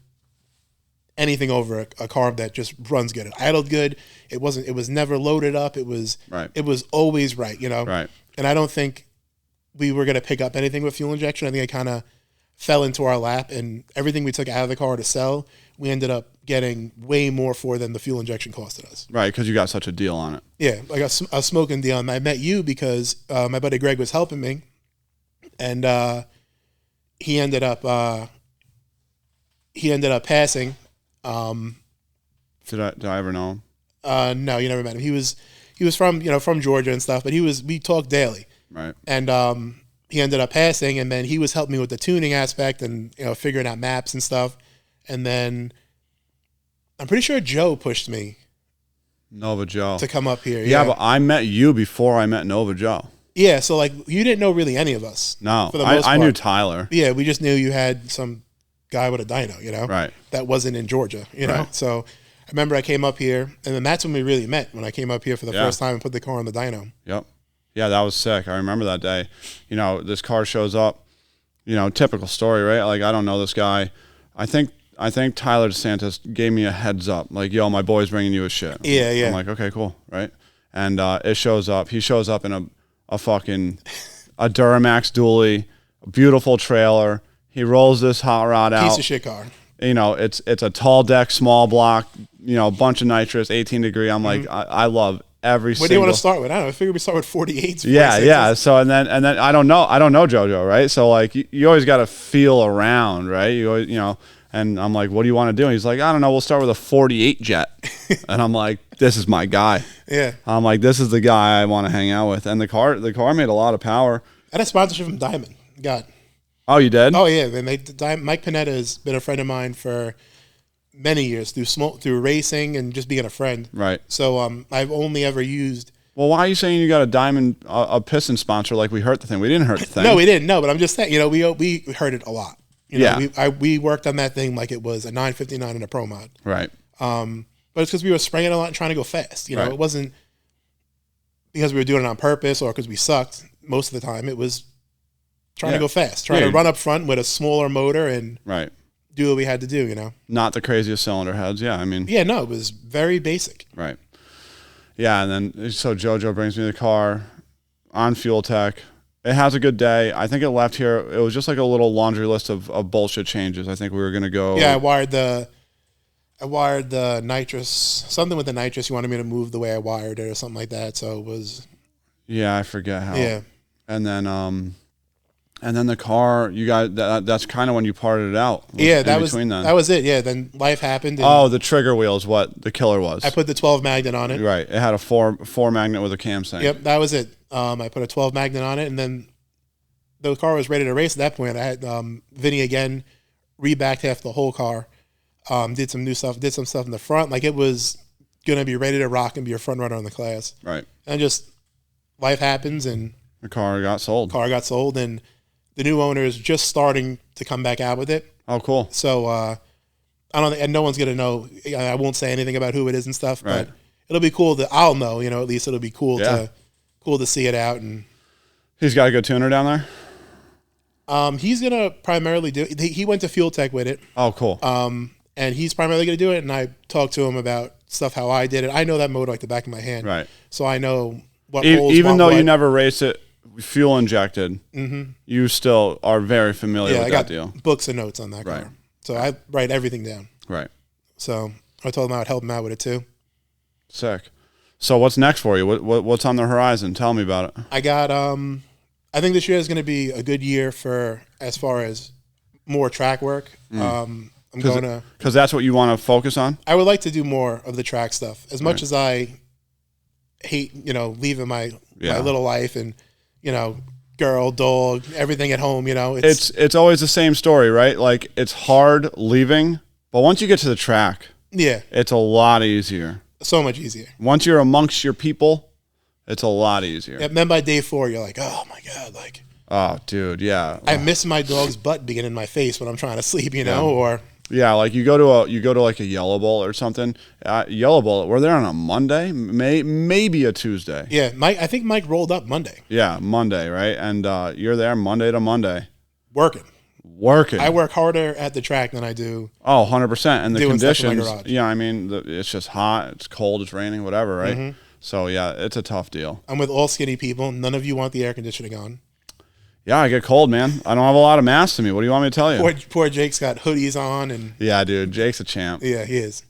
anything over a carb that just runs good. It idled good. It was never loaded up. It was always right, you know? Right. And I don't think we were going to pick up anything with fuel injection. I think it kind of fell into our lap, and everything we took out of the car to sell, we ended up getting way more for than the fuel injection costed us. Right, because you got such a deal on it. Yeah, like a smoking deal. And I met you because my buddy Greg was helping me, and he ended up passing. Did I ever know him? No, you never met him. He was from Georgia and stuff, but we talked daily. Right. And he ended up passing, and then he was helping me with the tuning aspect and figuring out maps and stuff. And then I'm pretty sure Joe pushed me. Nova Joe. To come up here. Yeah, but I met you before I met Nova Joe. Yeah, so like you didn't know really any of us. No, for the most I part. knew Tyler. Yeah, we just knew you had some guy with a dyno, Right. that wasn't in Georgia, know. Right. So I remember I came up here, and then that's when we really met, when I came up here for the first time and put the car on the dyno. Yep. Yeah, that was sick. I remember that day. This car shows up, typical story, right? Like, I don't know this guy. I think Tyler DeSantis gave me a heads up, like, yo, my boy's bringing you a shit. Yeah, yeah. I'm like, okay, cool, right? And it shows up. He shows up in a fucking a Duramax dually, a beautiful trailer. He rolls this hot rod out. Piece of shit car. It's a tall deck, small block, a bunch of nitrous, 18 degree. I'm like, I love every single. What do you want to start with? I don't know. I figured we start with 48s. Yeah. So and then I don't know Jojo, right? So like you always got to feel around, right? You always, and I'm like, what do you want to do? And he's like, I don't know. We'll start with a 48 jet. And I'm like, this is my guy. Yeah. I'm like, this is the guy I want to hang out with. And the car made a lot of power. I had a sponsorship from Diamond. God. Oh, you did? Oh yeah. Mike Panetta has been a friend of mine for many years through racing and just being a friend. Right. So I've only ever used. Well, why are you saying you got a Diamond, a piston sponsor like we hurt the thing? We didn't hurt the thing. No, we didn't. No, but I'm just saying, we heard it a lot. We worked on that thing like it was a 959 in a pro mod. Right. But it's because we were spraying a lot and trying to go fast. Right. It wasn't because we were doing it on purpose or because we sucked. Most of the time, it was trying to go fast, trying to run up front with a smaller motor and do what we had to do. Not the craziest cylinder heads. Yeah, I mean. Yeah, no, it was very basic. Right. Yeah, and then so Jojo brings me the car on Fuel Tech. It has a good day. I think it left here. It was just like a little laundry list of bullshit changes. I think we were gonna go. Yeah, I wired the nitrous, something with the nitrous. You wanted me to move the way I wired it or something like that. So it was. Yeah, I forget how. Yeah. And then the car, you guys. That's kind of when you parted it out. Yeah, that was it. Yeah, then life happened. And the trigger wheel is what the killer was. I put the 12 magnet on it. Right. It had a four magnet with a cam sync. Yep, that was it. I put a 12 magnet on it, and then the car was ready to race at that point. I had Vinny again re-backed half the whole car. Did some new stuff, did some stuff in the front. Like it was going to be ready to rock and be a front runner in the class. Right. And just life happens, and the car got sold. And the new owner is just starting to come back out with it. Oh, cool. So I don't think, and no one's going to know. I won't say anything about who it is and stuff, but it'll be cool I'll know, at least it'll be cool to see it out. And he's got a good tuner down there? He's going to primarily do, he went to Fuel Tech with it. Oh, cool. And he's primarily going to do it. And I talked to him about stuff, how I did it. I know that motor like the back of my hand. Right. So I know what even though you never raced it, fuel injected, you still are very familiar with that deal. Books and notes on that car. So I write everything down. Right. So I told him I would help him out with it too. Sick. So what's next for you? What's on the horizon? Tell me about it. I got I think this year is going to be a good year for as far as more track work. I'm going to, because that's what you want to focus on. I would like to do more of the track stuff. As much as I hate, leaving my little life and girl, dog, everything at home. It's always the same story, right? Like it's hard leaving, but once you get to the track, it's a lot easier. So much easier. Once you're amongst your people, it's a lot easier. And then by day 4, you're like, oh my God, like. Oh, dude, yeah. I miss my dog's butt being in my face when I'm trying to sleep, or Yeah, like you go to like a Yellow Bowl or something. Yellow Bowl, we're there on a Monday, maybe a Tuesday. Yeah, I think Mike rolled up Monday. Yeah, Monday, right? And you're there Monday to Monday. Working. I work harder at the track than I do. Oh, 100%. And the conditions, yeah, I mean, it's just hot, it's cold, it's raining, whatever, right? Mm-hmm. So, yeah, it's a tough deal. I'm with all skinny people. None of you want the air conditioning on. Yeah, I get cold, man. I don't have a lot of mass to me. What do you want me to tell you? Poor Jake's got hoodies on. And yeah, dude, Jake's a champ. Yeah, he is.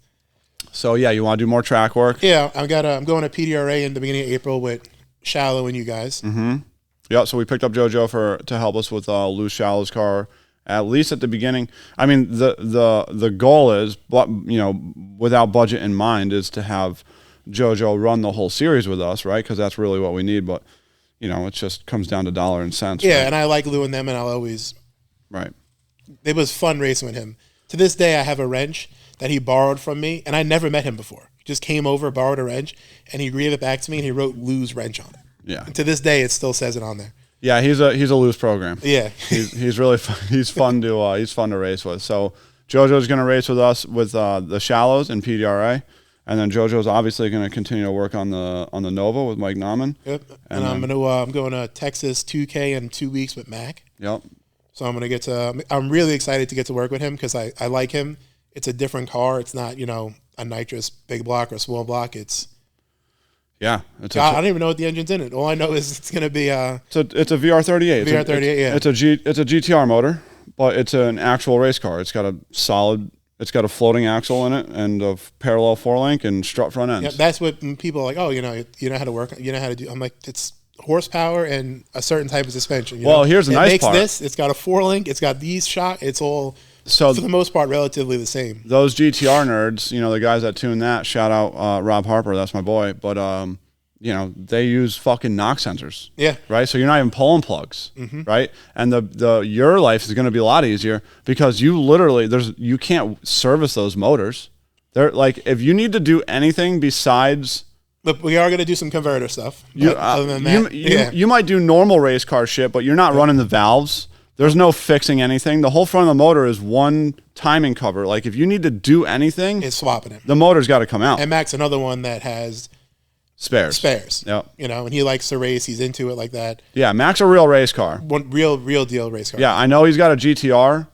So, yeah, you want to do more track work? Yeah, I'm going to PDRA in the beginning of April with Shallow and you guys. Mm-hmm. Yeah, so we picked up Jojo to help us with Lou Shallow's car, at least at the beginning. I mean, the goal is, without budget in mind, is to have Jojo run the whole series with us, right? Because that's really what we need. But, it just comes down to dollar and cents. Yeah, right? and I like Lou and them, and I'll always... Right. It was fun racing with him. To this day, I have a wrench that he borrowed from me, and I never met him before. He just came over, borrowed a wrench, and he gave it back to me, and he wrote Lou's wrench on it. Yeah. And to this day, it still says it on there. Yeah, he's a loose program. Yeah, he's really fun. He's fun to race with. So Jojo's going to race with us with the Shallows in PDRA, and then Jojo's obviously going to continue to work on the Nova with Mike Nauman. Yep. And I'm going to Texas 2K in 2 weeks with Mac. Yep. So I'm really excited to get to work with him because I like him. It's a different car. It's not a nitrous big block or small block. Yeah, I don't even know what the engine's in it. All I know is it's going to be it's a VR38. VR38, yeah. It's a GTR motor, but it's an actual race car. It's got a floating axle in it and a parallel 4-link and strut front ends. Yeah, that's what people are like, oh, you know how to work, you know how to do. I'm like, it's horsepower and a certain type of suspension. Well, here's the nice part. It's got a 4-link, it's got these shocks, it's all for the most part relatively the same. Those GTR nerds, the guys that tune that, shout out Rob Harper, that's my boy, but they use fucking knock sensors. Yeah. Right? So you're not even pulling plugs, right? And your life is going to be a lot easier because you can't service those motors. They're like, if you need to do anything besides... But we are going to do some converter stuff. Other than that, you might do normal race car shit, but you're not running the valves. There's no fixing anything. The whole front of the motor is one timing cover. Like, if you need to do anything... It's swapping it. The motor's got to come out. And Mac's another one that has... Spares. Yep. And he likes to race. He's into it like that. Yeah, Mac's a real race car. One real deal race car. Yeah, I know he's got a GTR.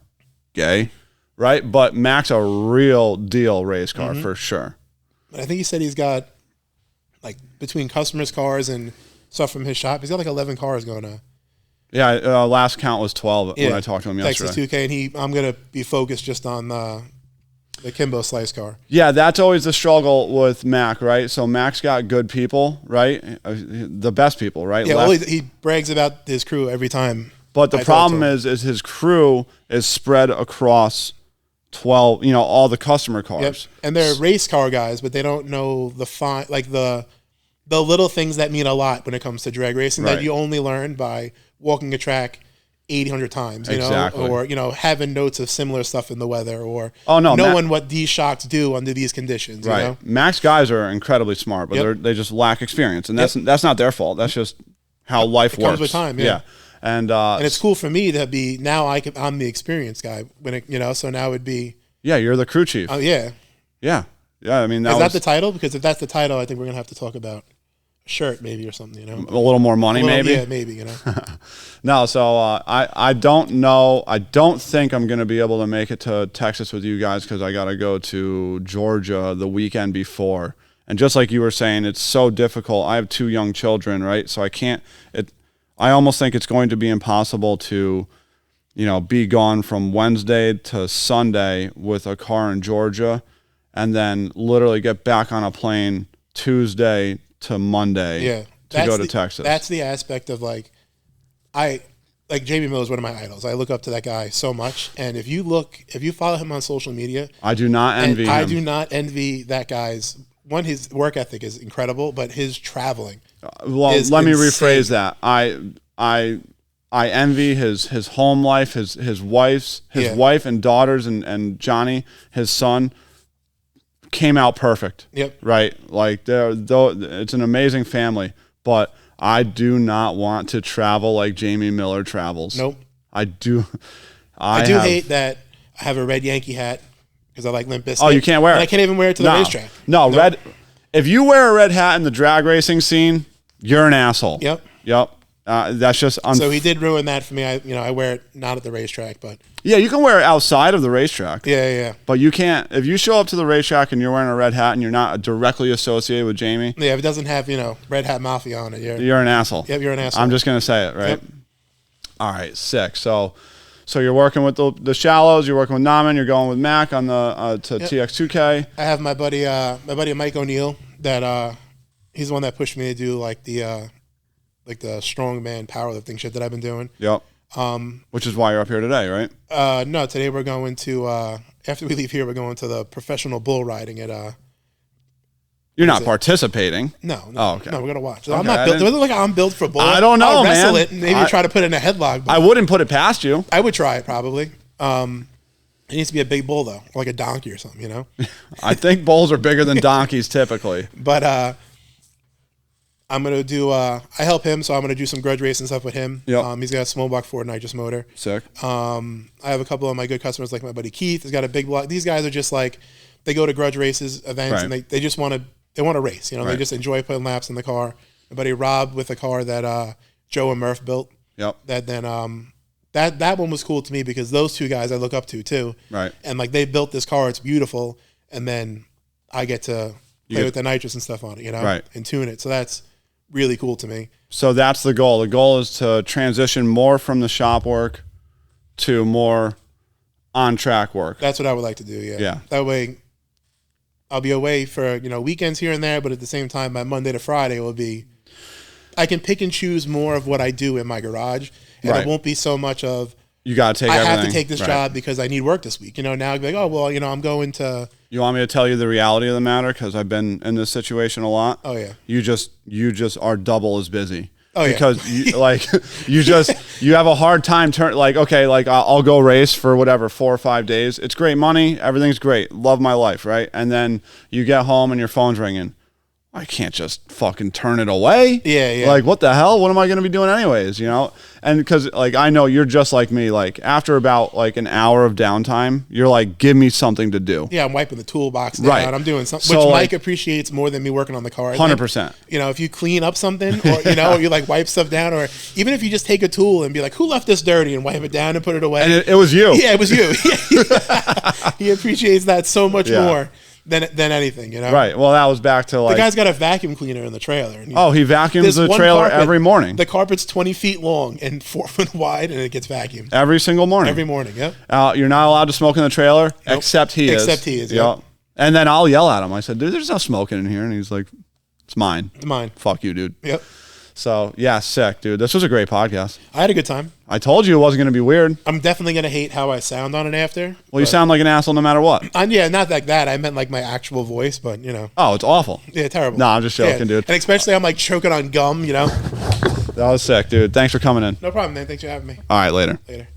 Gay. Right? But Mac's a real deal race car for sure. But I think he said he's got, like, between customers' cars and stuff from his shop, he's got like 11 cars going on. Yeah, last count was 12 when I talked to him yesterday. Texas 2K, and I'm going to be focused just on the Kimbo Slice car. Yeah, that's always the struggle with Mac, right? So Mac's got good people, right? The best people, right? Yeah, he brags about his crew every time. But the problem is his crew is spread across 12, all the customer cars. Yep. And they're race car guys, but they don't know the little things that mean a lot when it comes to drag racing that you only learn by walking a track 800 times, exactly. Or having notes of similar stuff in the weather, or knowing what these shocks do under these conditions. Right, Mac's guys are incredibly smart, but they just lack experience, and that's not their fault. That's just how life works. Comes with time, yeah. And it's cool for me to be now. I'm the experienced guy when it, so now it'd be you're the crew chief. Yeah. I mean, is that the title? Because if that's the title, I think we're gonna have to talk about shirt maybe or something, a little more money, maybe. Yeah, maybe, No, so I don't know. I don't think I'm going to be able to make it to Texas with you guys because I got to go to Georgia the weekend before. And just like you were saying, it's so difficult. I have 2 young children, right? So I can't. I almost think it's going to be impossible to, be gone from Wednesday to Sunday with a car in Georgia, and then literally get back on a plane Tuesday to Monday to go to Texas. That's the aspect of Jamie Miller is one of my idols. I look up to that guy so much. And if you follow him on social media, I do not envy him. I do not envy that guy's his work ethic is incredible, but his traveling. Let me rephrase that. I envy his home life, his wife and daughters and Johnny, his son. Came out perfect. Yep. Right. Like it's an amazing family, but I do not want to travel like Jamie Miller travels. Nope. I do. I hate that I have a red Yankee hat because I like Limp Bizkit. Oh, you can't wear it. And I can't even wear it to the racetrack. No, red. If you wear a red hat in the drag racing scene, you're an asshole. Yep. That's just so he did ruin that for me. I wear it not at the racetrack, but yeah, you can wear it outside of the racetrack. Yeah. But you can't if you show up to the racetrack and you're wearing a red hat and you're not directly associated with Jamie. Yeah, if it doesn't have Red Hat Mafia on it, you're an asshole. Yep, you're an asshole. I'm just gonna say it, right? Yep. All right, sick. So you're working with the shallows. You're working with Naman. You're going with Mac on the to TX2K. I have my buddy Mike O'Neill that he's the one that pushed me to do like the strongman powerlifting shit that I've been doing. Yep. Which is why you're up here today, right? No, today we're going to after we leave here, we're going to the professional bull riding at. You're not participating. No. Oh, okay. No, we're gonna watch. Okay, I'm not built. It doesn't look like I'm built for bull. I don't know, I'll wrestle man. it and maybe try to put it in a headlock. I wouldn't put it past you. I would try it probably. It needs to be a big bull though, like a donkey or something, I think bulls are bigger than donkeys typically. But I'm gonna do. I help him, so I'm gonna do some grudge racing stuff with him. Yep. He's got a small block Ford Nitrous motor. Sick. I have a couple of my good customers, like my buddy Keith. He's got a big block. These guys are just like they go to grudge races, events, and they just want to race. They just enjoy putting laps in the car. My buddy Rob with a car that Joe and Murph built. Yep. That then that one was cool to me because those two guys I look up to too. Right. And like they built this car, it's beautiful, and then I get to play with the nitrous and stuff on it, right, and tune it. So that's really cool to me. So that's the goal. The goal is to transition more from the shop work to more on-track work. That's what I would like to do, yeah. Yeah. That way I'll be away for, weekends here and there, but at the same time, my Monday to Friday will be, I can pick and choose more of what I do in my garage, and it won't be so much of, you got to take everything. I everything. have to take this job because I need work this week. Now I'd be like, oh, well, I'm going to. You want me to tell you the reality of the matter? Because I've been in this situation a lot. Oh, yeah. You just are double as busy. Oh, yeah. Because you have a hard time I'll go race for whatever 4 or 5 days. It's great money. Everything's great. Love my life, right? And then you get home and your phone's ringing. I can't just fucking turn it away. Yeah. Like, what the hell? What am I going to be doing anyways, And because, I know you're just like me. Like, after about, an hour of downtime, you're like, give me something to do. Yeah, I'm wiping the toolbox down. Right. I'm doing something, which Mike appreciates more than me working on the car. 100%. If you clean up something or, or you, wipe stuff down, or even if you just take a tool and be like, who left this dirty, and wipe it down and put it away. And it was you. Yeah, it was you. He appreciates that so much more. Than anything, Right. Well, that was back to the guy's got a vacuum cleaner in the trailer. And he vacuums the trailer every morning. The carpet's 20 feet long and 4 foot wide, and it gets vacuumed every single morning. Every morning, yep. You're not allowed to smoke in the trailer, nope. except he is. Except he is. Yep. And then I'll yell at him. I said, "Dude, there's no smoking in here," and he's like, "It's mine. It's mine. Fuck you, dude." Yep. So yeah, sick, dude. This was a great podcast. I had a good time. I told you it wasn't going to be weird. I'm definitely going to hate how I sound on it after. Well, you sound like an asshole no matter what. Yeah, not like that. I meant like my actual voice, but Oh, it's awful. Yeah, terrible. No, I'm just joking, dude. And especially I'm choking on gum, That was sick, dude. Thanks for coming in. No problem, man. Thanks for having me. All right, later. Later.